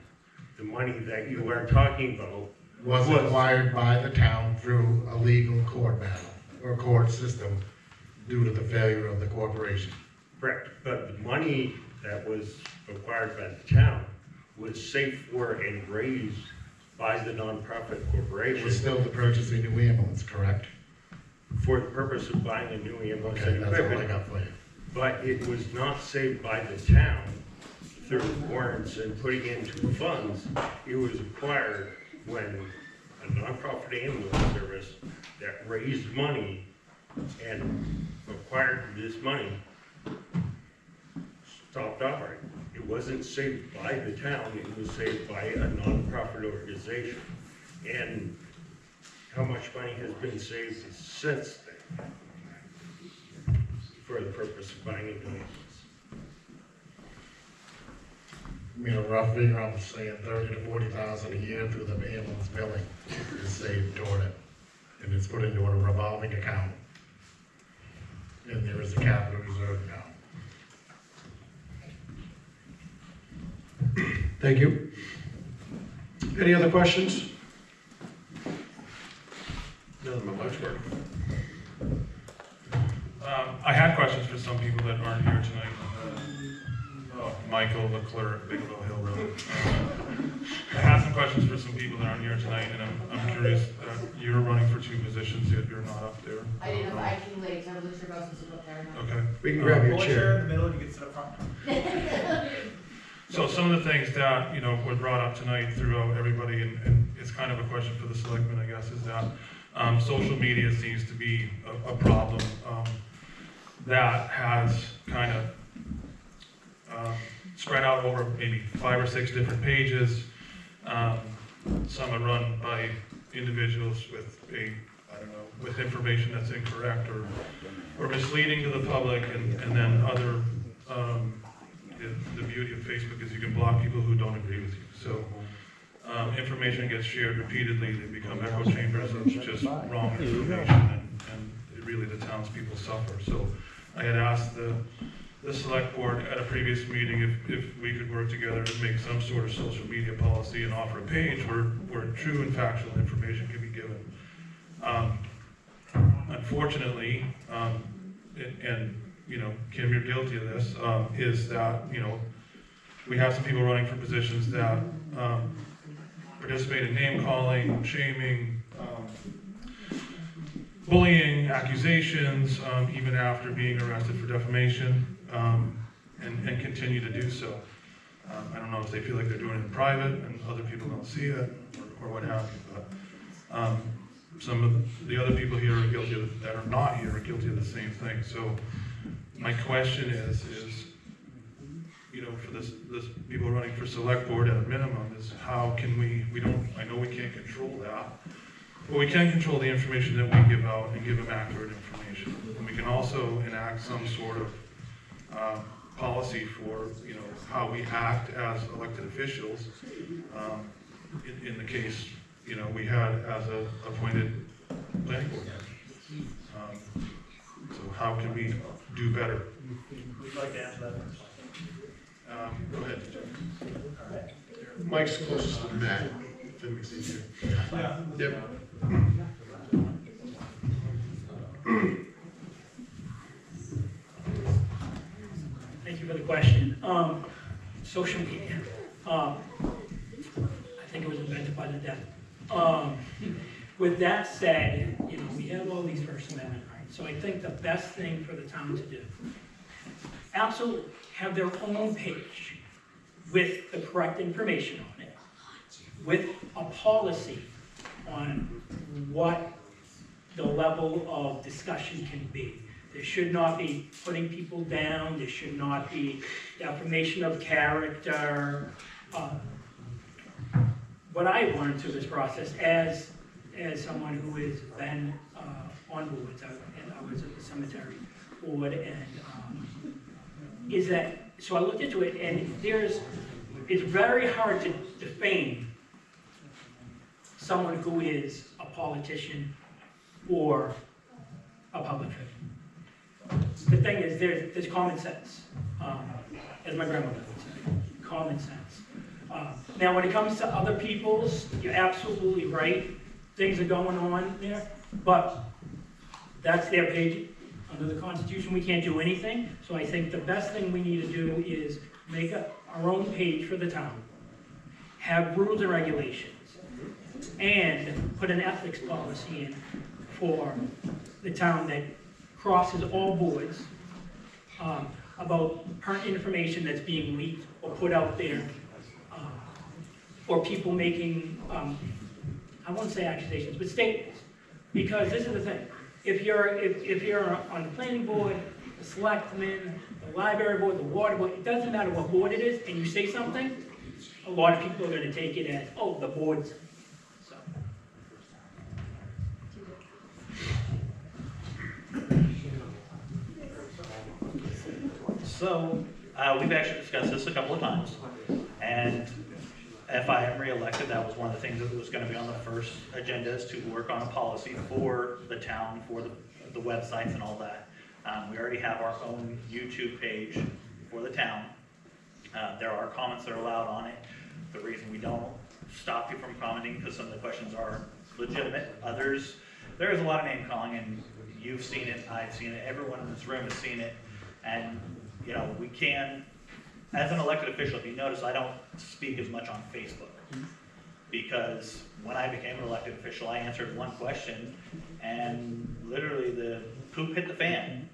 The money that you are talking about Was acquired by the town through a legal court battle, or court system, due to the failure of the corporation. correct, but the money that was acquired by the town was saved for and raised by the nonprofit It corporation. was still to purchase a new ambulance, correct? For the purpose of buying a new ambulance Okay, and that's all I equipment. got for you. But it was not saved by the town through warrants and putting into funds. It was acquired when a nonprofit ambulance service that raised money and acquired this money stopped operating. It wasn't saved by the town, it was saved by a nonprofit organization. And how much money has been saved since then for the purpose of buying a new ambulance? I mean, a rough figure, I'm saying 30 to 40,000 a year through the ambulance billing is saved toward it. And it's put into a revolving account. And there is a capital reserve account. Thank you. Any other questions? No, my wife's working. I had questions for some people that aren't here tonight. Michael Leclerc, Bigelow Hill Road. I have some questions for some people that aren't here tonight, and I'm curious, you're running for 2 positions, yet you're not up there. I didn't know, I came late, so I wasn't sure if I was supposed to look there or not. Okay. We can grab your Pull a chair. in the middle, you can sit up front. So some of the things that, were brought up tonight throughout everybody, and it's kind of a question for the selectmen, I guess, is that social media seems to be a problem that has kind of spread out over maybe 5 or 6 different pages. Some are run by individuals with with information that's incorrect or misleading to the public, and then other, the beauty of Facebook is you can block people who don't agree with you. So information gets shared repeatedly, they become echo chambers of just wrong information, and really the townspeople suffer. So I had asked the select board at a previous meeting if we could work together to make some sort of social media policy and offer a page where true and factual information can be given. Unfortunately, and Kim, you're guilty of this, is that, we have some people running for positions that participate in name calling, shaming, bullying, accusations, even after being arrested for defamation, and continue to do so. I don't know if they feel like they're doing it in private and other people don't see it, or what have you, but some of the other people here are guilty of, that are not here, are guilty of the same thing. So my question is for this people running for select board at a minimum, is how can I know we can't control that, but we can control the information that we give out and give them accurate information. And we can also enact some sort of policy for, how we act as elected officials. In the case, we had as a appointed planning board member. So how can we do better? Would you like to answer that? Go ahead. All right. Mike's closest to the back. If it makes it easier. Yeah. Yep. Thank you for the question. With that said, you know, we have all these First Amendment rights, so I think the best thing for the town to do, absolutely, have their own page with the correct information on it, with a policy on what the level of discussion can be. There should not be putting people down, there should not be defamation of character. What I learned through this process as someone who has been on boards, and I was at the cemetery board, and is that, so I looked into it, and it's very hard to defame someone who is a politician or a public figure. The thing is, there's common sense, as my grandmother would say, common sense. Now, when it comes to other people's, you're absolutely right. Things are going on there, but that's their page. Under the Constitution, we can't do anything. So I think the best thing we need to do is make our own page for the town, have rules and regulations, and put an ethics policy in for the town that crosses all boards about current information that's being leaked or put out there, or people making, I won't say accusations, but statements. Because this is the thing, if you're on the planning board, the selectmen, the library board, the water board, it doesn't matter what board it is, and you say something, a lot of people are gonna take it as, oh, the board's. So. So, we've actually discussed this a couple of times, and if I am reelected, that was one of the things that was gonna be on the first agenda, is to work on a policy for the town, for the websites and all that. We already have our own YouTube page for the town. There are comments that are allowed on it. The reason we don't stop you from commenting, because some of the questions are legitimate. Others, there is a lot of name calling, and you've seen it, I've seen it, everyone in this room has seen it, and you know, we can, as an elected official, if you notice, I don't speak as much on Facebook, because when I became an elected official, I answered one question, and literally the poop hit the fan,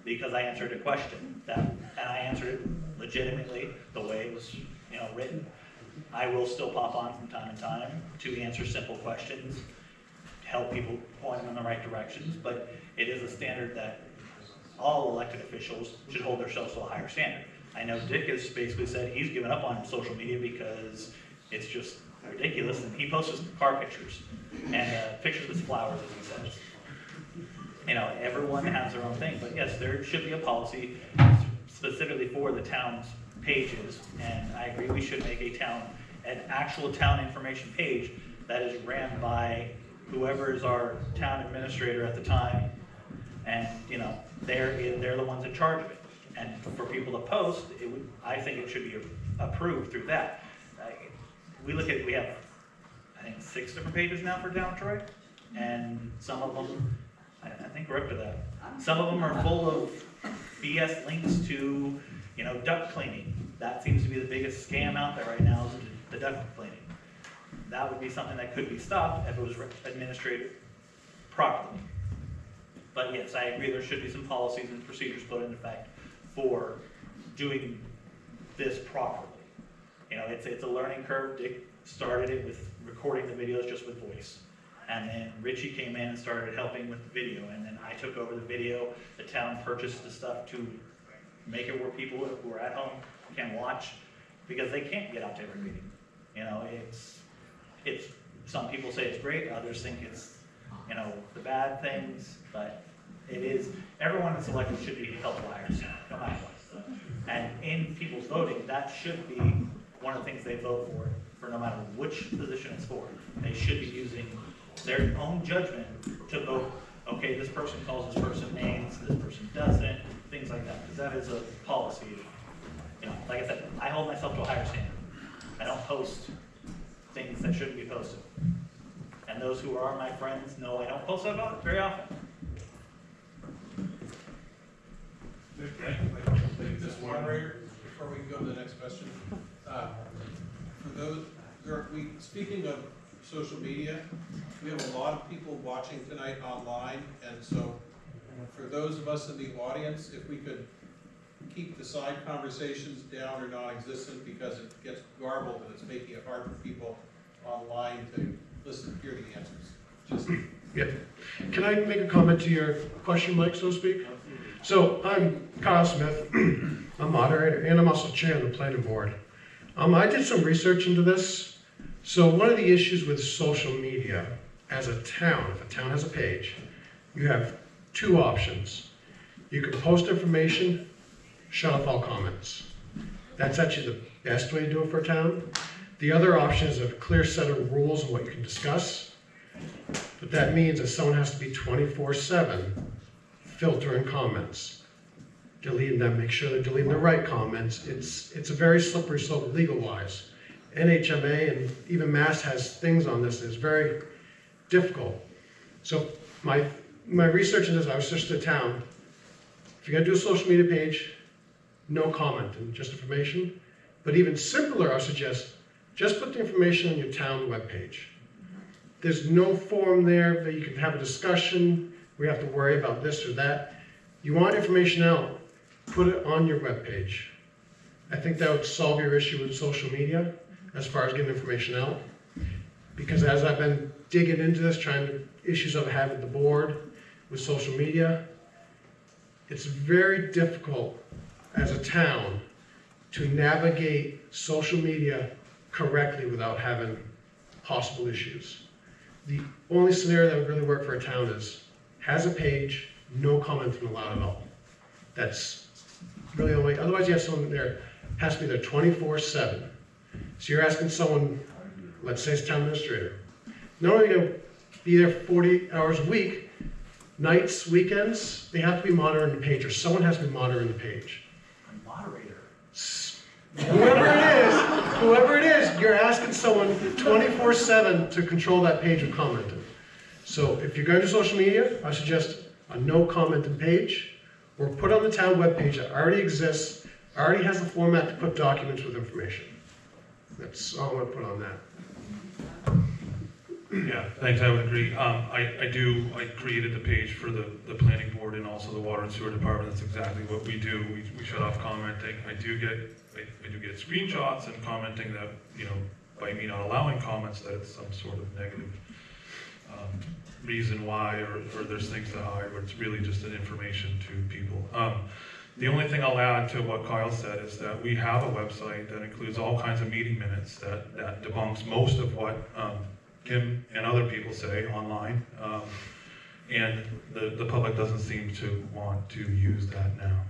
because I answered a question, and I answered it legitimately, the way it was, you know, written. I will still pop on from time to time to answer simple questions, to help people point them in the right directions, but it is a standard that all elected officials should hold themselves to a higher standard. I know Dick has basically said he's given up on social media because it's just ridiculous, and he posts car pictures and pictures with flowers, as he says. You know, everyone has their own thing, but yes, there should be a policy specifically for the town's pages, and I agree we should make an actual town information page that is ran by whoever is our town administrator at the time, and you know, they're the ones in charge of it. And for people to post, I think it should be approved through that. We have, I think, 6 different pages now for Town of Troy, and some of them, I think we're up to that. Some of them are full of BS links to, you know, duct cleaning. That seems to be the biggest scam out there right now, is the duct cleaning. That would be something that could be stopped if it was administered properly. But yes, I agree, there should be some policies and procedures put into effect for doing this properly. You know, it's a learning curve. Dick started it with recording the videos just with voice. And then Richie came in and started helping with the video. And then I took over the video. The town purchased the stuff to make it where people who are at home can watch, because they can't get out to every meeting. You know, it's some people say it's great, others think it's, you know, the bad things, but it is, everyone that's elected should be held to a higher standard, no matter what. And in people's voting, that should be one of the things they vote for no matter which position it's for. They should be using their own judgment to vote, okay, this person calls this person names, this person doesn't, things like that, because that is a policy. You know, like I said, I hold myself to a higher standard. I don't post things that shouldn't be posted. And those who are my friends know I don't post about it very often. Mr. Moderator, before we go to the next question, for those, speaking of social media. We have a lot of people watching tonight online, and so for those of us in the audience, if we could keep the side conversations down or non-existent, because it gets garbled and it's making it hard for people online to listen, hear the answers. Just Yeah. Can I make a comment to your question, Mike, so to speak? So I'm Kyle Smith. I'm moderator, and I'm also chair of the planning board. I did some research into this. So one of the issues with social media as a town, if a town has a page, you have two options. You can post information, shut off all comments. That's actually the best way to do it for a town. The other option is a clear set of rules on what you can discuss. But that means that someone has to be 24/7 filtering comments, deleting them, make sure they're deleting the right comments. It's a very slippery slope legal-wise. NHMA and even Mass has things on this, and it's very difficult. So my research in this, I was just at town. If you're gonna do a social media page, no comment and just information. But even simpler, I suggest, just put the information on your town webpage. There's no forum there that you can have a discussion, we have to worry about this or that. You want information out, put it on your webpage. I think that would solve your issue with social media as far as getting information out. Because as I've been digging into this, issues I've had with the board, with social media, it's very difficult as a town to navigate social media correctly without having possible issues. The only scenario that would really work for a town is, has a page, no commenting allowed at all. That's really the only, otherwise you have someone there, has to be there 24/7. So you're asking someone, let's say it's town administrator, not only to be there 40 hours a week, nights, weekends, they have to be monitoring the page, or someone has to be monitoring the page. Moderator. Whoever it is, you're asking someone 24/7 to control that page of commenting. So if you're going to social media, I suggest a no commenting page, or put on the town webpage that already exists, already has a format to put documents with information. That's all I want to put on that. Yeah, thanks, I would agree. I created the page for the planning board and also the water and sewer department. That's exactly what we do. We shut off commenting. I do get screenshots and commenting that, by me not allowing comments, that it's some sort of negative reason why, or there's things to hide, where it's really just an information to people. The only thing I'll add to what Kyle said is that we have a website that includes all kinds of meeting minutes that debunks most of what Kim and other people say online, and the public doesn't seem to want to use that now.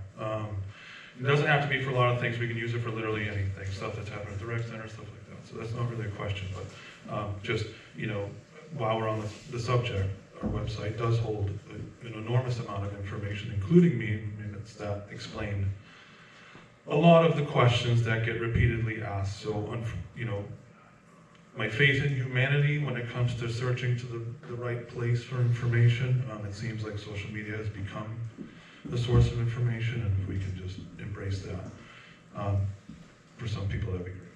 It doesn't have to be for a lot of things. We can use it for literally anything, stuff that's happening at the rec center, stuff like that. So that's not really a question, but just, while we're on the subject, our website does hold an enormous amount of information, including meeting minutes that explain a lot of the questions that get repeatedly asked. So, my faith in humanity when it comes to searching to the right place for information, it seems like social media has become the source of information, and if we can just embrace that, for some people that'd be great.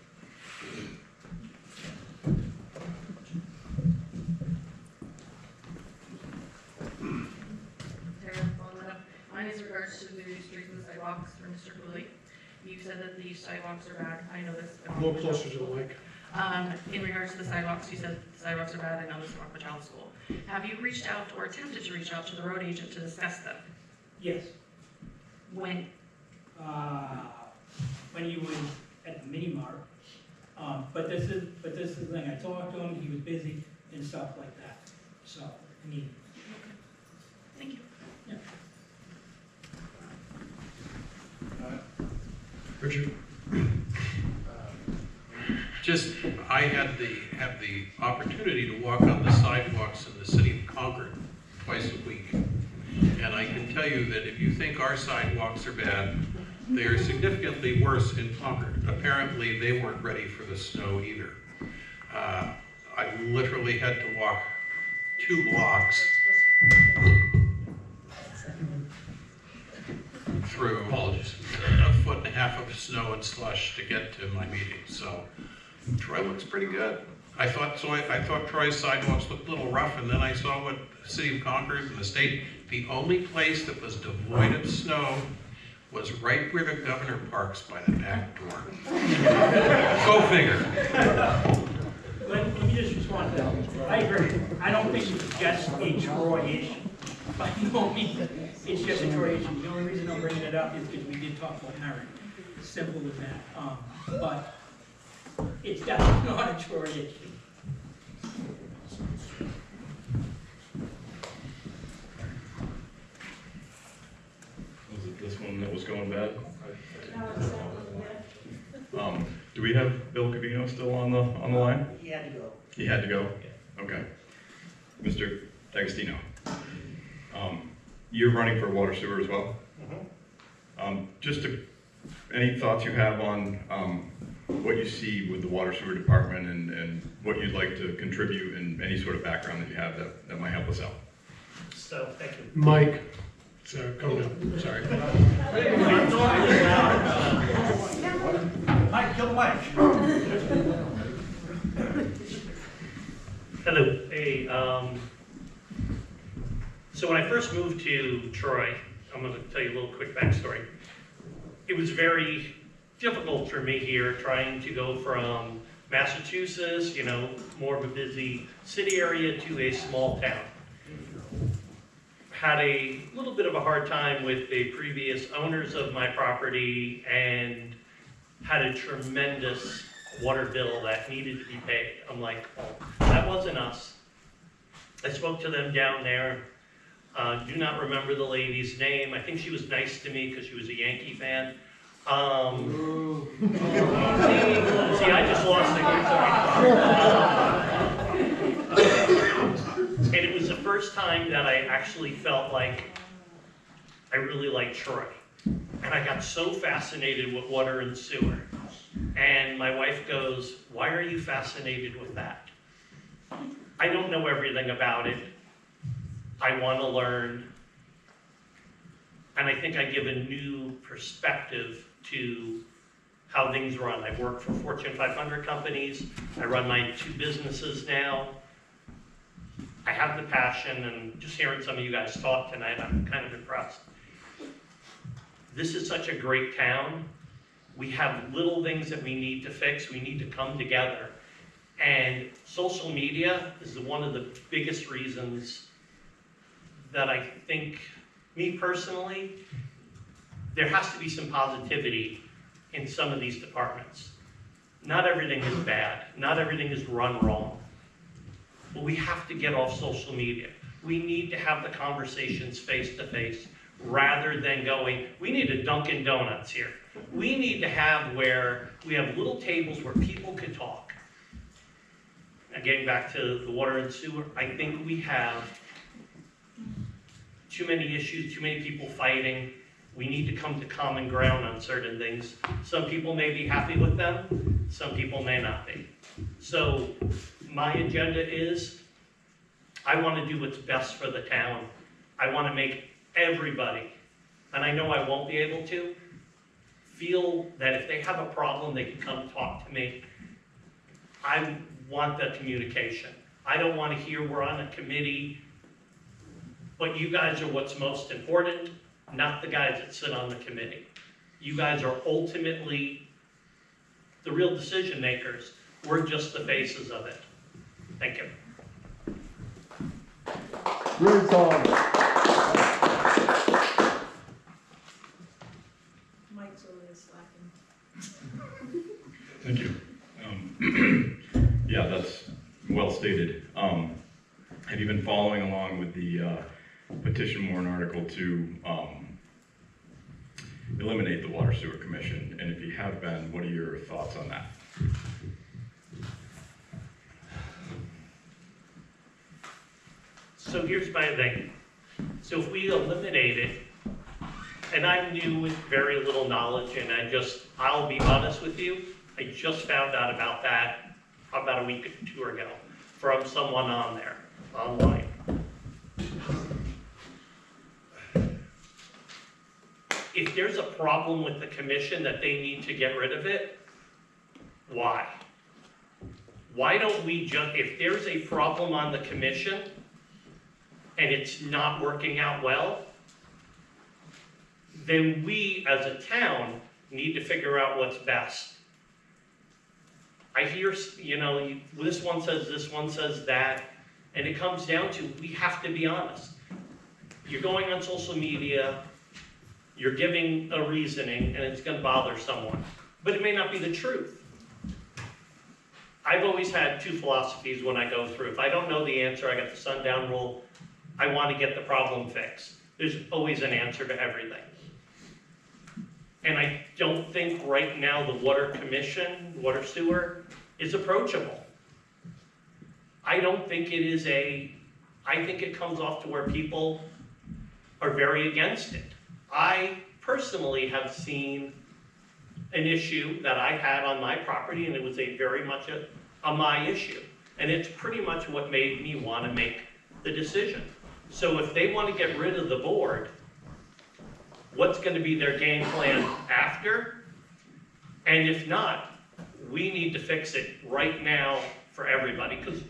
Mine is in regards to the streets and the sidewalks for Mr. Cooley. You said that the sidewalks are bad. I know this. A little closer to the mic. In regards to the sidewalks, you said the sidewalks are bad. I know this is Rockwood Town School. Have you reached out or attempted to reach out to the road agent to discuss them? Yes. When? When he was at the mini mart. But this is the thing. I talked to him. He was busy and stuff like that. So Thank you. Yeah. Richard? I had the opportunity to walk on the sidewalks in the city of Concord twice a week. And I can tell you that if you think our sidewalks are bad, they are significantly worse in Concord. Apparently, they weren't ready for the snow either. I literally had to walk 2 blocks through a foot and a half of snow and slush to get to my meeting. So Troy looks pretty good. I thought Troy's sidewalks looked a little rough, and then I saw what the city of Concord and the state, the only place that was devoid of snow was right where the governor parks by the back door. Go figure. Let me just respond to that. I agree. I don't think it's just a Troy issue. By no means, it's just a Troy issue. The only reason I'm bringing it up is because we did talk about Harry. Simple as that. But it's definitely not a Troy issue. Was it this one that was going bad? Do we have Bill Cavino still on the line? He had to go. He had to go? Okay. Mr. D'Agostino, you're running for water sewer as well? Any thoughts you have on what you see with the water sewer department and what you'd like to contribute and any sort of background that you have that might help us out? So, thank you. Mike. Sorry, come in. Sorry. Mike, kill the mic. Hello. Hey, so when I first moved to Troy, I'm going to tell you a little quick backstory. It was very difficult for me here trying to go from Massachusetts, you know, more of a busy city area, to a small town. Had a little bit of a hard time with the previous owners of my property and had a tremendous water bill that needed to be paid. I'm like, oh, that wasn't us. I spoke to them down there. Do not remember the lady's name. I think she was nice to me because she was a Yankee fan. See, I just lost it. And it was the first time that I actually felt like I really liked Troy. And I got so fascinated with water and sewer. And my wife goes, "Why are you fascinated with that?" I don't know everything about it. I want to learn. And I think I give a new perspective to how things run. I work for Fortune 500 companies. I run my 2 businesses now. I have the passion, and just hearing some of you guys talk tonight, I'm kind of impressed. This is such a great town. We have little things that we need to fix. We need to come together. And social media is one of the biggest reasons that I think, me personally, there has to be some positivity in some of these departments. Not everything is bad. Not everything is run wrong. But we have to get off social media. We need to have the conversations face to face rather than going, we need a Dunkin' Donuts here. We need to have where we have little tables where people can talk. And getting back to the water and sewer, I think we have too many issues, too many people fighting. We need to come to common ground on certain things. Some people may be happy with them, some people may not be. So my agenda is, I want to do what's best for the town. I want to make everybody, and I know I won't be able to, feel that if they have a problem, they can come talk to me. I want that communication. I don't want to hear we're on a committee, but you guys are what's most important, not the guys that sit on the committee. You guys are ultimately the real decision makers. We're just the faces of it. Thank you. Great talk. Mike's over there slacking. Thank you. Yeah, that's well stated. Have you been following along with the petition warrant article to eliminate the Water Sewer Commission? And if you have been, what are your thoughts on that? So here's my thing. So if we eliminate it, and I'm new with very little knowledge, and I'll be honest with you, I just found out about that about a week or 2 ago from someone on there, online. If there's a problem with the commission that they need to get rid of it, why? why don't we just, if there's a problem on the commission and it's not working out well, then we as a town need to figure out what's best. I hear, you know, this one says that, and it comes down to, we have to be honest. You're going on social media, you're giving a reasoning, and it's gonna bother someone, but it may not be the truth. I've always had two philosophies when I go through. If I don't know the answer, I got the sundown rule, I wanna get the problem fixed. There's always an answer to everything. And I don't think right now the water commission, water sewer, is approachable. I don't think it is I think it comes off to where people are very against it. I personally have seen an issue that I had on my property, and it was very much a my issue. And it's pretty much what made me want to make the decision. So if they want to get rid of the board, what's going to be their game plan after? And if not, we need to fix it right now for everybody, because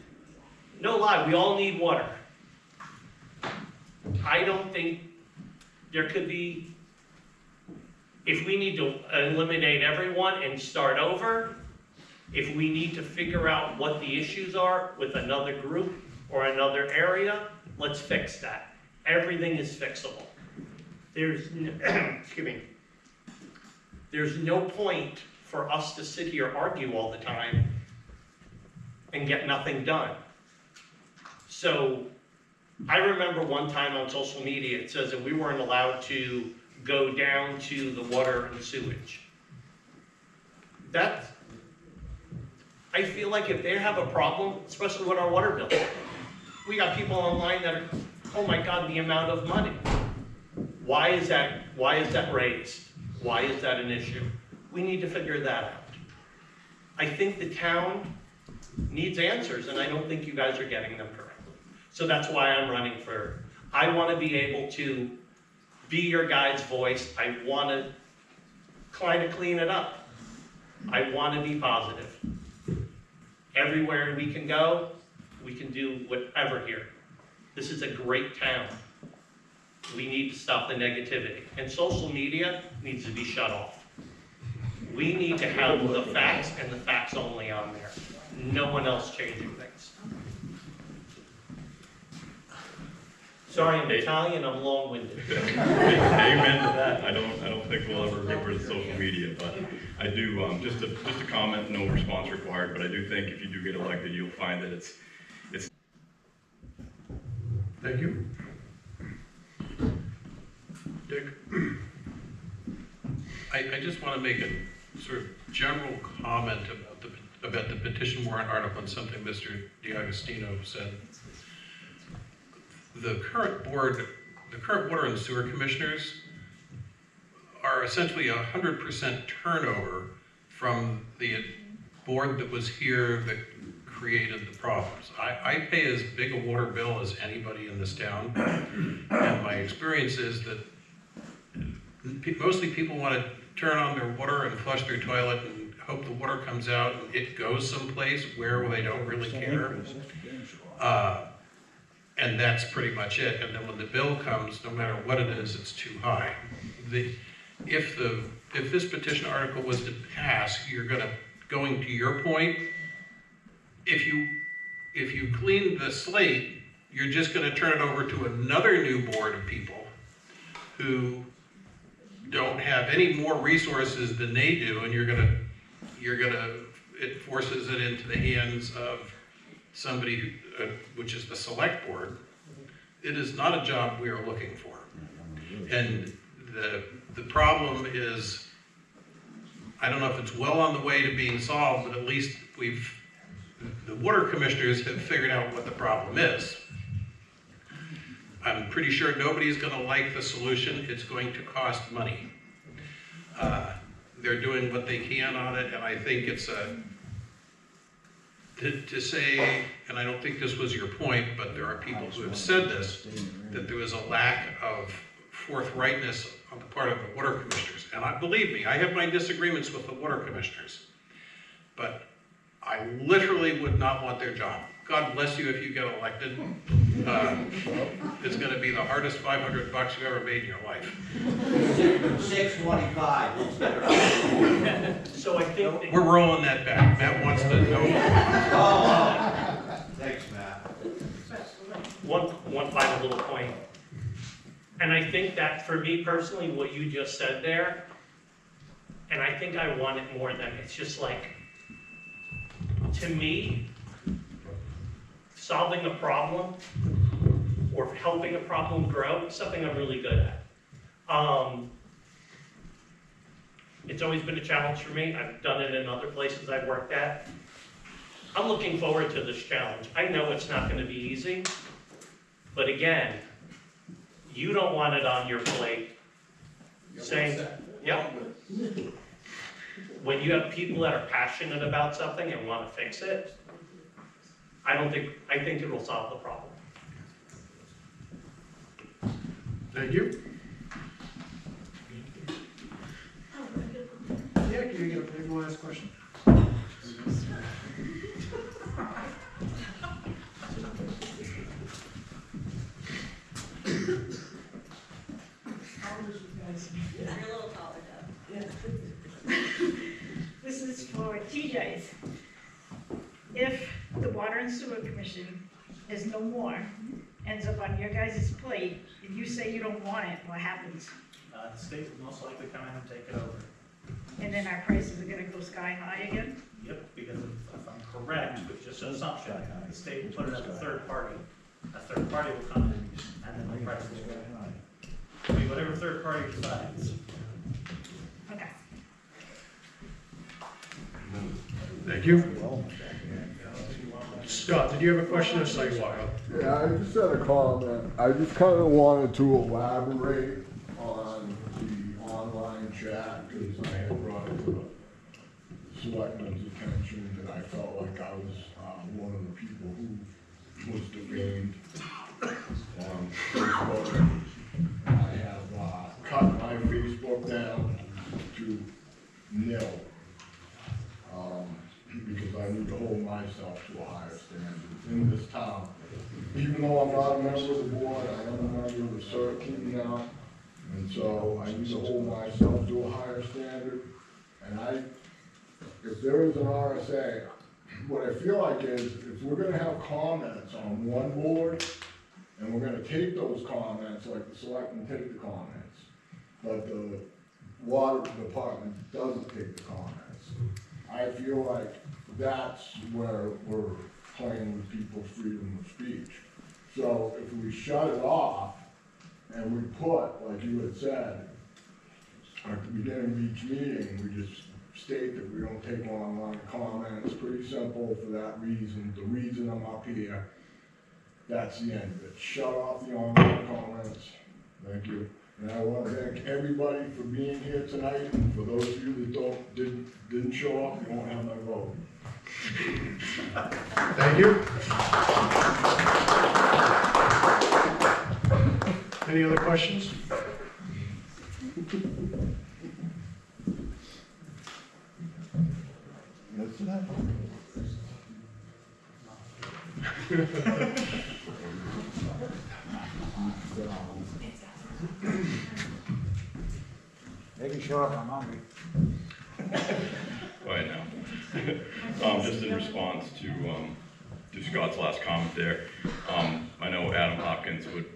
no lie, we all need water. I don't think there could be, if we need to eliminate everyone and start over, if we need to figure out what the issues are with another group or another area, let's fix that. Everything is fixable. There's no, excuse me, there's no point for us to sit here argue all the time and get nothing done. So I remember one time on social media, it says that we weren't allowed to go down to the water and sewage. That's, I feel like if they have a problem, especially with our water bill, we got people online that are, oh my God, the amount of money. Why is that raised? Why is that an issue? We need to figure that out. I think the town needs answers, and I don't think you guys are getting them correctly. So that's why I'm running for, I want to be able to be your guys' voice. I want to kind of clean it up. I want to be positive. Everywhere we can go, we can do whatever here. This is a great town. We need to stop the negativity. And social media needs to be shut off. We need to have the facts and the facts only on there. No one else changing things. Sorry, I'm Italian, I'm long-winded. Amen to that. I don't think we'll ever get rid of social media, but I do, just a comment, no response required, but I do think if you do get elected, you'll find that it's. Thank you. Dick? I just want to make a sort of general comment about the petition warrant article and something Mr. DiAgostino said. The current water and sewer commissioners are essentially 100% turnover from the board that was here that created the problems. I pay as big a water bill as anybody in this town, and my experience is that mostly people want to turn on their water and flush their toilet and hope the water comes out and it goes someplace where they don't really care. And that's pretty much it. And then when the bill comes, no matter what it is, it's too high. If this petition article was to pass, going to your point, if you clean the slate, you're just going to turn it over to another new board of people who don't have any more resources than they do, and it forces it into the hands of somebody which is the select board. It is not a job we are looking for. And the problem is, I don't know if it's well on the way to being solved, but at least the water commissioners have figured out what the problem is. I'm pretty sure nobody's going to like the solution. It's going to cost money. They're doing what they can on it, and I think it's to say, and I don't think this was your point, but there are people who have said this, that there was a lack of forthrightness on the part of the water commissioners. And believe me, I have my disagreements with the water commissioners, but I literally would not want their job. God bless you if you get elected. It's gonna be the hardest $500 you ever made in your life. 625, let's get it. So I think. We're rolling that back. Matt wants to know. Oh, thanks, Matt. One final little point. And I think that for me personally, what you just said there, and I think I want it more than, it's just like, to me, solving a problem or helping a problem grow is something I'm really good at. It's always been a challenge for me. I've done it in other places I've worked at. I'm looking forward to this challenge. I know it's not going to be easy, but again, you don't want it on your plate saying, yep. When you have people that are passionate about something and want to fix it, I think it will solve the problem. Thank you. Yeah, can you get a last question? You're a little taller, Deb. This is for TJ's. If the Water and Sewer Commission is no more, ends up on your guys' plate, and you say you don't want it, what happens? The state will most likely come in and take it over. And then our prices are gonna go sky high again? Yep, because if I'm correct, it's just an assumption, the state will put it as a third party. A third party will come in, and then the price will go high. I mean, whatever third party decides. Okay. Thank you. Scott, did you have a question or say what? Yeah, I just had a comment. I just kind of wanted to elaborate on the online chat, because I had brought it to the selectmen's attention that I felt like I was one of the people who was defamed on Facebook. I have cut my Facebook down to nil, because I need to hold myself to a higher standard in this town. Even though I'm not a member of the board, I am a member of the CERT team now, and so I need to hold myself to a higher standard. And if there is an RSA, what I feel like is, if we're gonna have comments on one board, and we're gonna take those comments, like the selectmen take the comments, but the water department doesn't take the comments, I feel like that's where we're playing with people's freedom of speech. So if we shut it off, and we put, like you had said, at the beginning of each meeting, we just state that we don't take online comments, pretty simple for that reason, the reason I'm up here, that's the end of it. Shut off the online comments. Thank you. And I want to thank everybody for being here tonight, and for those of you that didn't show up, you won't have my vote. Thank you. Any other questions? That's enough. Maybe show up, I'm hungry. Right now. Just in response to Scott's last comment there, I know Adam Hopkins would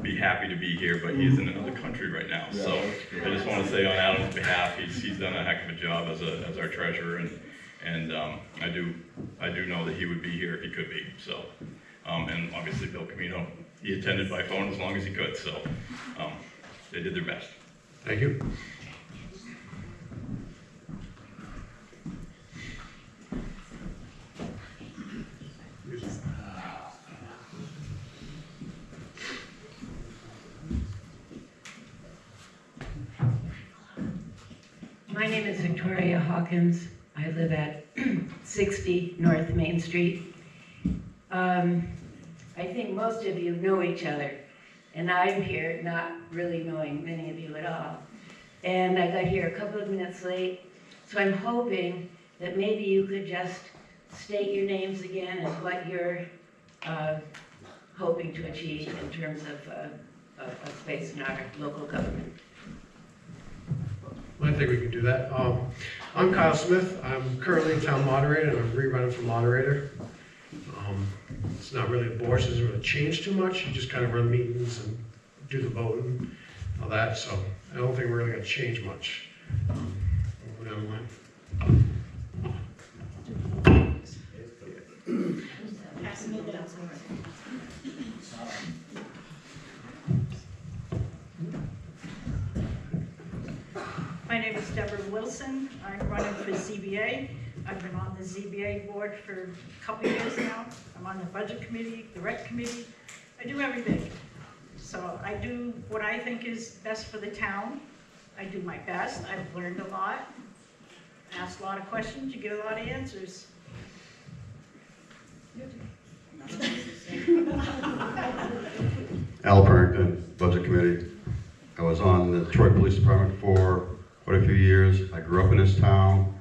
be happy to be here, but he's in another country right now. So I just want to say on Adam's behalf, he's done a heck of a job as our treasurer, and I do know that he would be here if he could be. So, and obviously Bill Camino, he attended by phone as long as he could. So they did their best. Thank you. My name is Victoria Hawkins. I live at 60 North Main Street. I think most of you know each other, and I'm here not really knowing many of you at all. And I got here a couple of minutes late, so I'm hoping that maybe you could just state your names again and what you're hoping to achieve in terms of space in our local government. I think we can do that. I'm Kyle Smith. I'm currently town moderator, and I'm rerunning for moderator. It's not really a board, so it doesn't really change too much. You just kind of run meetings and do the voting, all that. So I don't think we're really going to change much. My name is Deborah Wilson. I'm running for ZBA. I've been on the ZBA board for a couple of years now. I'm on the budget committee, the rec committee. I do everything. So I do what I think is best for the town. I do my best. I've learned a lot. Ask a lot of questions, you get a lot of answers. Al Parrington, Budget Committee. I was on the Troy Police Department for quite a few years. I grew up in this town.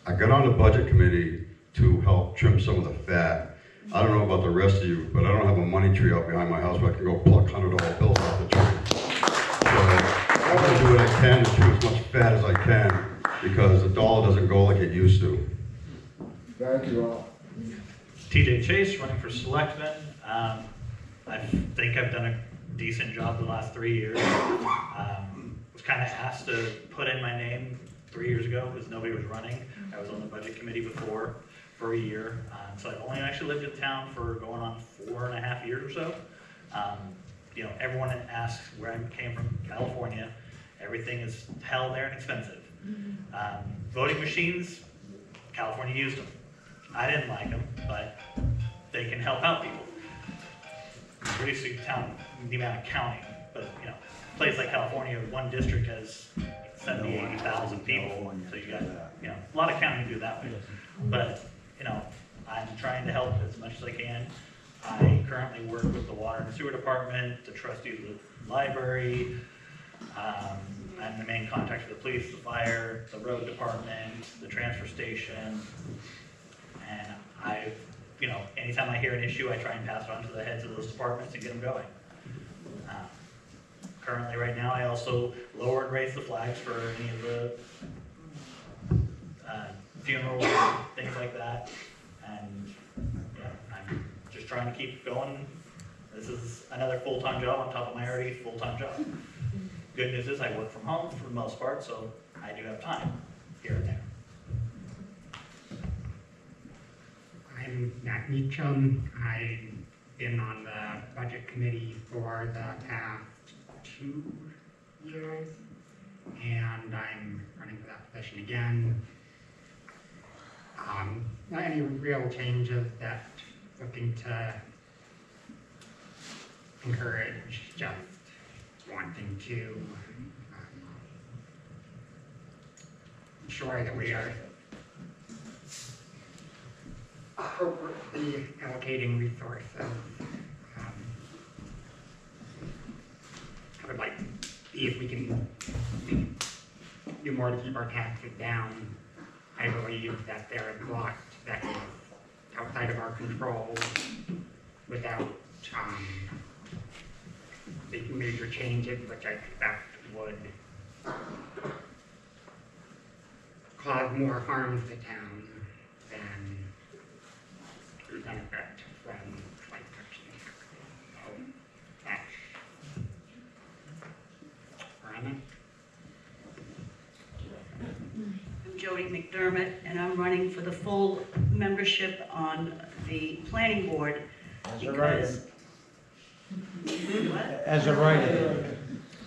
I got on the Budget Committee to help trim some of the fat. I don't know about the rest of you, but I don't have a money tree out behind my house where I can go pluck $100 bills off the tree. So I'm going to do what I can to trim as much fat as I can because the dollar doesn't go like it used to. Thank you all. TJ Chase, running for selectman. I think I've done a decent job the last 3 years. Was kind of asked to put in my name 3 years ago because nobody was running. I was on the budget committee before for a year. So I've only actually lived in town for going on 4.5 years or so. You know, everyone asks where I came from, California. Everything is hell there and expensive. Voting machines, California used them. I didn't like them, but they can help out people. Reducing the amount of counting, but you know, a place like California, one district has 70, 80,000 people, so you got, you know, a lot of counting to do that way. But, you know, I'm trying to help as much as I can. I currently work with the Water and Sewer Department, the trustees of the library. I'm the main contact for the police, the fire, the road department, the transfer station. And you know, anytime I hear an issue, I try and pass it on to the heads of those departments and get them going. Currently, right now, I also lower and raise the flags for any of the funerals, things like that. And yeah, I'm just trying to keep going. This is another full-time job on top of my already full-time job. Good news is I work from home for the most part, so I do have time here and there. I'm Matt Meacham. I've been on the budget committee for the past 2 years, and I'm running for that position again. Not any real changes that looking to encourage, just wanting to ensure that we are appropriately allocating resources. I would like to see if we can do more to keep our taxes down. I believe that there are lots that is outside of our control without making major changes, which I expect would cause more harm to the town than benefit from like touching. So that's Ryan. I'm Jody McDermott, and I'm running for the full membership on the planning board because... What? As a writer.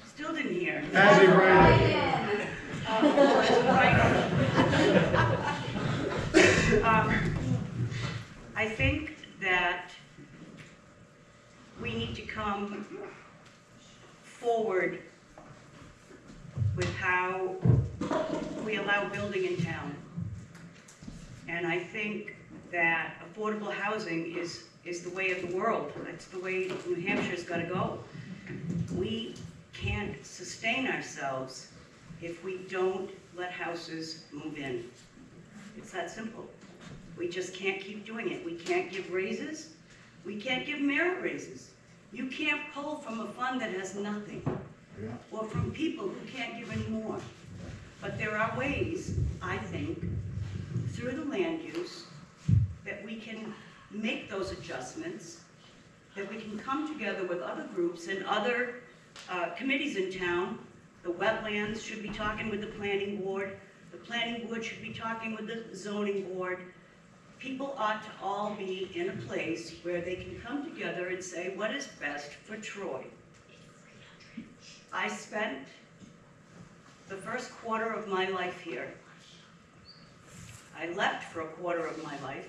Still didn't hear. As a writer. I think that we need to come forward with how we allow building in town. And I think that affordable housing is the way of the world. That's the way New Hampshire's got to go. We can't sustain ourselves if we don't let houses move in. It's that simple. We just can't keep doing it. We can't give raises. We can't give merit raises. You can't pull from a fund that has nothing, or from people who can't give any more. But there are ways, I think, through the land use, that we can make those adjustments, that we can come together with other groups and other committees in town. The wetlands should be talking with the planning board. The planning board should be talking with the zoning board. People ought to all be in a place where they can come together and say, what is best for Troy? I spent the first quarter of my life here. I left for a quarter of my life,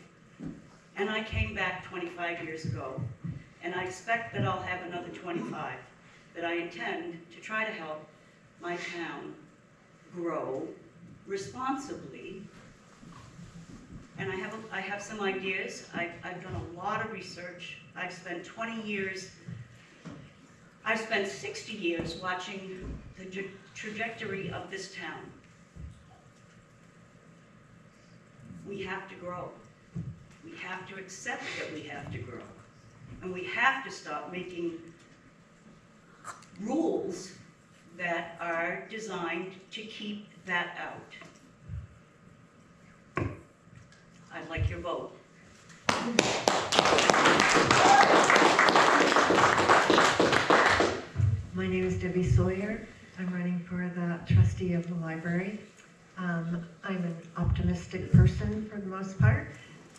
and I came back 25 years ago. And I expect that I'll have another 25, that I intend to try to help my town grow responsibly. And I have some ideas. I've done a lot of research. I've spent 20 years, I've spent 60 years watching the trajectory of this town. We have to grow. We have to accept that we have to grow. And we have to stop making rules that are designed to keep that out. I'd like your vote. My name is Debbie Sawyer. I'm running for the trustee of the library. I'm an optimistic person for the most part.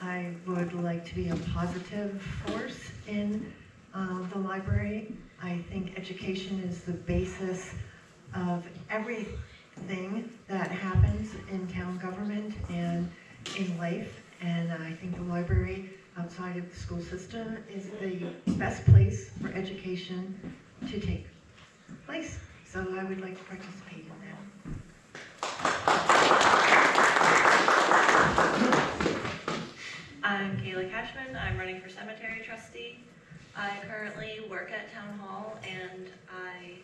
I would like to be a positive force in the library. I think education is the basis of everything that happens in town government and in life. And I think the library outside of the school system is the best place for education to take place. So I would like to participate in that. I'm Kayla Cashman. I'm running for cemetery trustee. I currently work at town hall, and I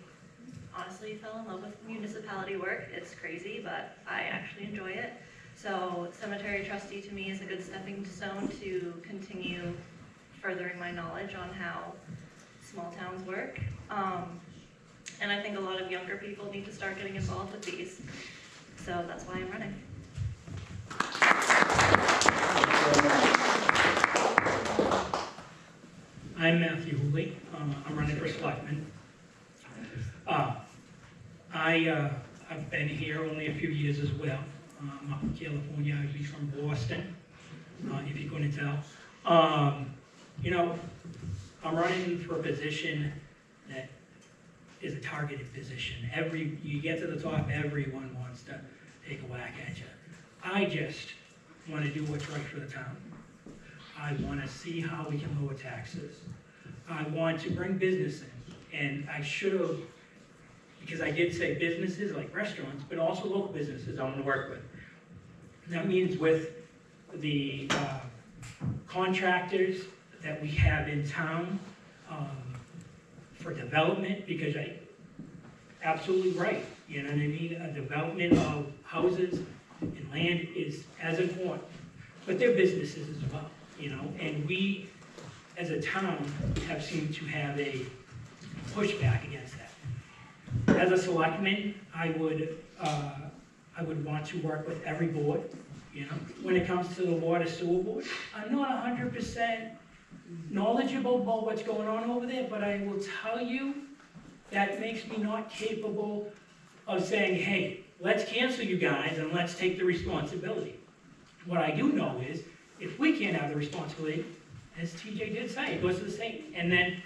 honestly fell in love with municipality work. It's crazy, but I actually enjoy it. So cemetery trustee to me is a good stepping stone to continue furthering my knowledge on how small towns work. And I think a lot of younger people need to start getting involved with these. So that's why I'm running. I'm Matthew Hooley. I'm running for selectman. I've been here only a few years as well. I'm up in California. I'd be from Boston, if you couldn't tell. You know, I'm running for a position that is a targeted position. You get to the top, everyone wants to take a whack at you. I just want to do what's right for the town. I want to see how we can lower taxes. I want to bring business in, and I should have, because I did say businesses like restaurants, but also local businesses I want to work with. That means with the contractors that we have in town for development, because absolutely right, you know what I mean? A development of houses and land is as important, but they're businesses as well, you know, and we as a town have seemed to have a pushback against that. As a selectman, I would want to work with every board, you know. When it comes to the water sewer board, I'm not 100% knowledgeable about what's going on over there, but I will tell you that makes me not capable of saying, hey, let's cancel you guys and let's take the responsibility. What I do know is, if we can't have the responsibility, as TJ did say, it goes to the state, and then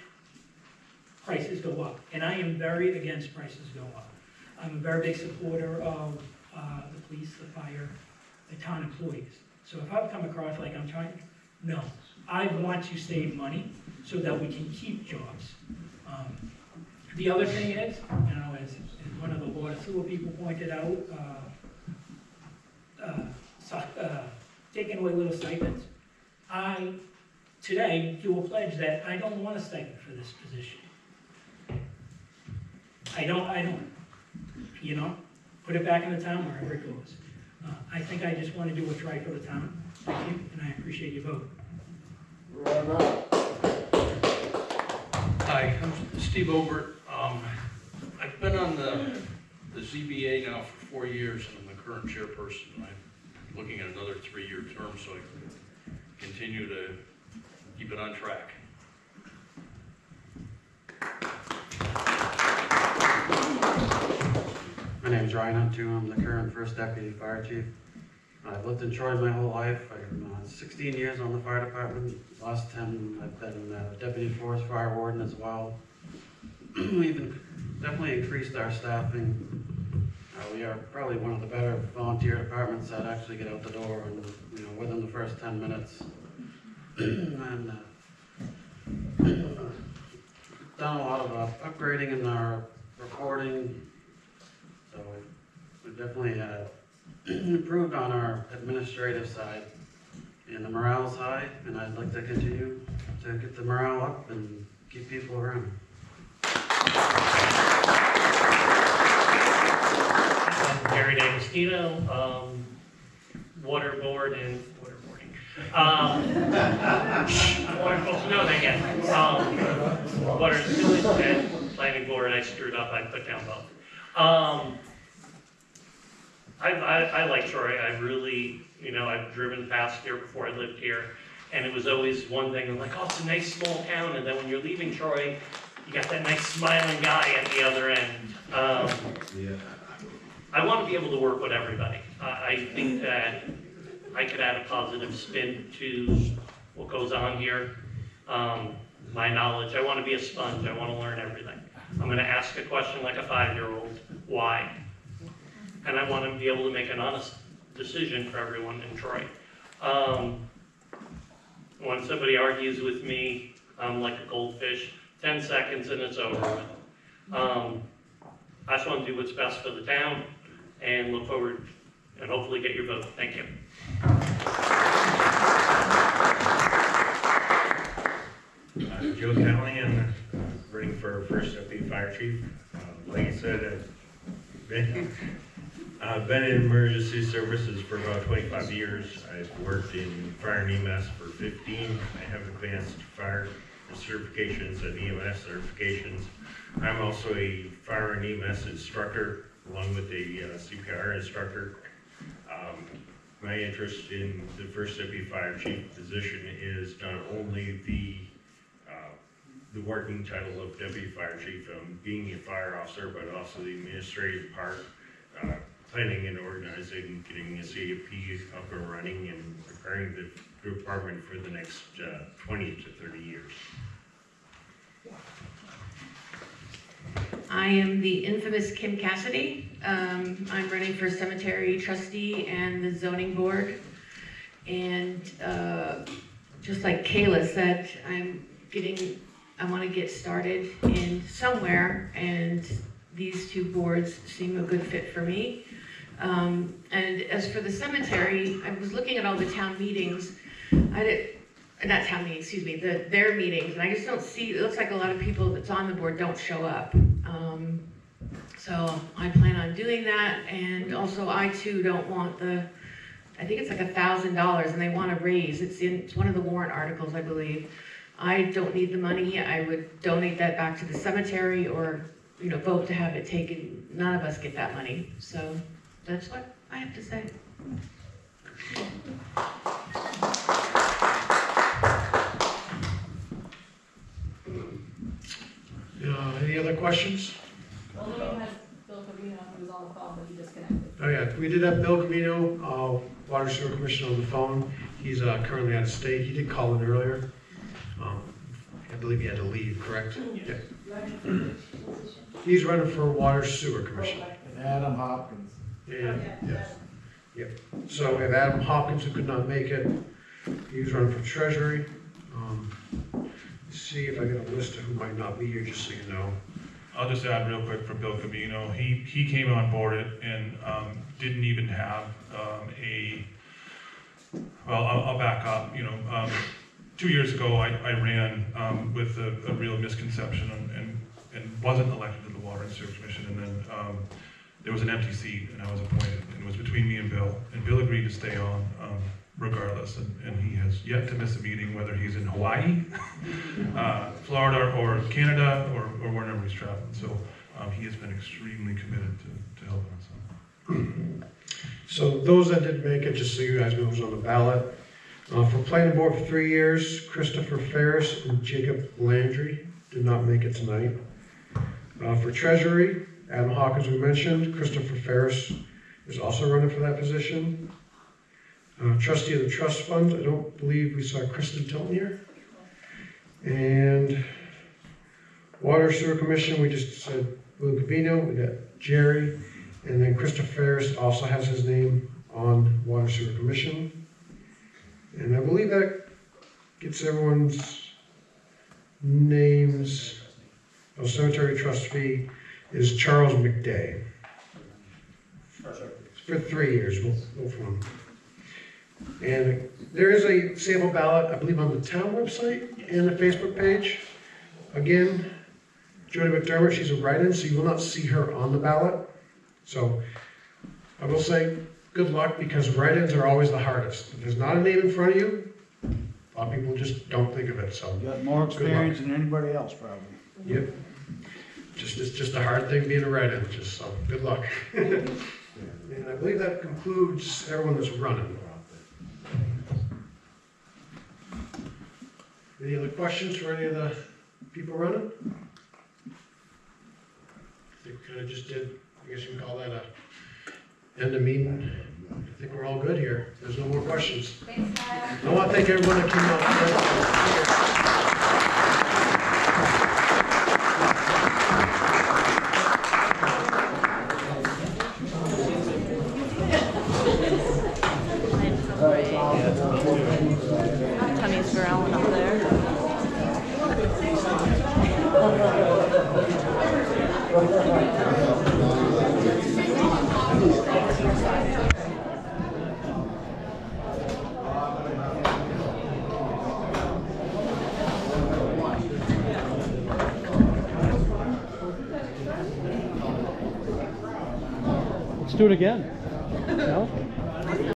prices go up. And I am very against prices go up. I'm a very big supporter of the police, the fire, the town employees. So if I've come across like I'm trying, no. I want to save money so that we can keep jobs. The other thing is, you know, as one of the water sewer people pointed out, taking away little stipends. I, today, do a pledge that I don't want a stipend for this position. I don't, you know, put it back in the town wherever it goes. I think I just want to do what's right for the town. Thank you, and I appreciate your vote. Hi, I'm Steve Obert. I've been on the ZBA now for 4 years, and I'm the current chairperson. I'm looking at another 3-year term, so I can continue to keep it on track. My name is Ryan Huntu. I'm the current first deputy fire chief. I've lived in Troy my whole life. I'm 16 years on the fire department. Last 10 I've been deputy forest fire warden as well. We've definitely increased our staffing. We are probably one of the better volunteer departments that actually get out the door and within the first 10 minutes. And done a lot of upgrading in our reporting. So we've definitely improved on our administrative side, and the morale's high, and I'd like to continue to get the morale up and keep people around. I'm Gary D'Agostino, waterboard and waterboarding. Water folks know that yet. Water and sewage and planning board, I screwed up, I put down both. I like Troy. I really, I've driven past here before I lived here, and it was always one thing. I'm like, oh, it's a nice small town, and then when you're leaving Troy, you got that nice smiling guy at the other end. I want to be able to work with everybody. I think that I could add a positive spin to what goes on here. My knowledge, I want to be a sponge. I want to learn everything. I'm going to ask a question like a 5-year-old, why? And I want to be able to make an honest decision for everyone in Troy. When somebody argues with me, I'm like a goldfish, 10 seconds and it's over with. I just want to do what's best for the town and look forward and hopefully get your vote. Thank you. Joe Callahan, running for first deputy fire chief. Like I said, I've been in emergency services for about 25 years. I've worked in fire and EMS for 15. I have advanced fire certifications and EMS certifications. I'm also a fire and EMS instructor, along with a CPR instructor. My interest in the first deputy fire chief position is not only the working title of deputy fire chief, being a fire officer, but also the administrative part, planning and organizing, getting the CAP up and running, and preparing the department for the next 20 to 30 years. I am the infamous Kim Cassidy. I'm running for cemetery trustee and the zoning board. And just like Kayla said, I want to get started in somewhere, and these two boards seem a good fit for me. And as for the cemetery, I was looking at all the town meetings. Not town meetings, excuse me, their meetings, and I just don't see, it looks like a lot of people that's on the board don't show up. So I plan on doing that, and also I too don't want I think it's like $1,000 and they want to raise, it's one of the warrant articles, I believe. I don't need the money. I would donate that back to the cemetery or, vote to have it taken. None of us get that money. So that's what I have to say. Any other questions? Well, we had Bill Covino, who was on the phone, but he disconnected. Oh yeah, we did have Bill Covino, Water Sewer Commissioner, on the phone. He's currently out of state. He did call in earlier. I believe he had to leave, correct? Yeah. He's running for Water Sewer Commission. And Adam Hopkins. And, yes. Yep. So we have Adam Hopkins, who could not make it. He was running for Treasury. See if I get a list of who might not be here, just so you know. I'll just add real quick for Bill Covino. He came on board and didn't even have I'll back up. 2 years ago I ran with a real misconception and wasn't elected to the Water and Sewer Commission, and then there was an empty seat and I was appointed, and it was between me and Bill. And Bill agreed to stay on regardless, and he has yet to miss a meeting, whether he's in Hawaii, Florida, or Canada, or wherever he's traveling. So he has been extremely committed to helping us out. So those that did make it, just so you guys know who's on the ballot. For planning board for 3 years, Christopher Ferris and Jacob Landry did not make it tonight. For treasury, Adam Hawkins we mentioned, Christopher Ferris is also running for that position. Trustee of the trust fund, I don't believe we saw Kristen Tilton here. And water sewer commission, we just said Lou Gavino, we got Jerry, and then Christopher Ferris also has his name on water sewer commission. And I believe that gets everyone's names. Oh, cemetery trustee is Charles McDay. For 3 years, we'll go for him. And there is a sample ballot, I believe, on the town website and the Facebook page. Again, Jody McDermott, she's a write-in, so you will not see her on the ballot. So I will say good luck, because write-ins are always the hardest. If there's not a name in front of you, a lot of people just don't think of it, so. You got more experience than anybody else, probably. Yep. It's just a hard thing being a write-in, so good luck. And I believe that concludes everyone that's running. Any other questions for any of the people running? I think we kind of just did, I guess you can call that a end of meeting. I think we're all good here. There's no more questions. Thanks, Kyle. I want to thank everyone that came out. Tummy's growling up there. Let's do it again. No?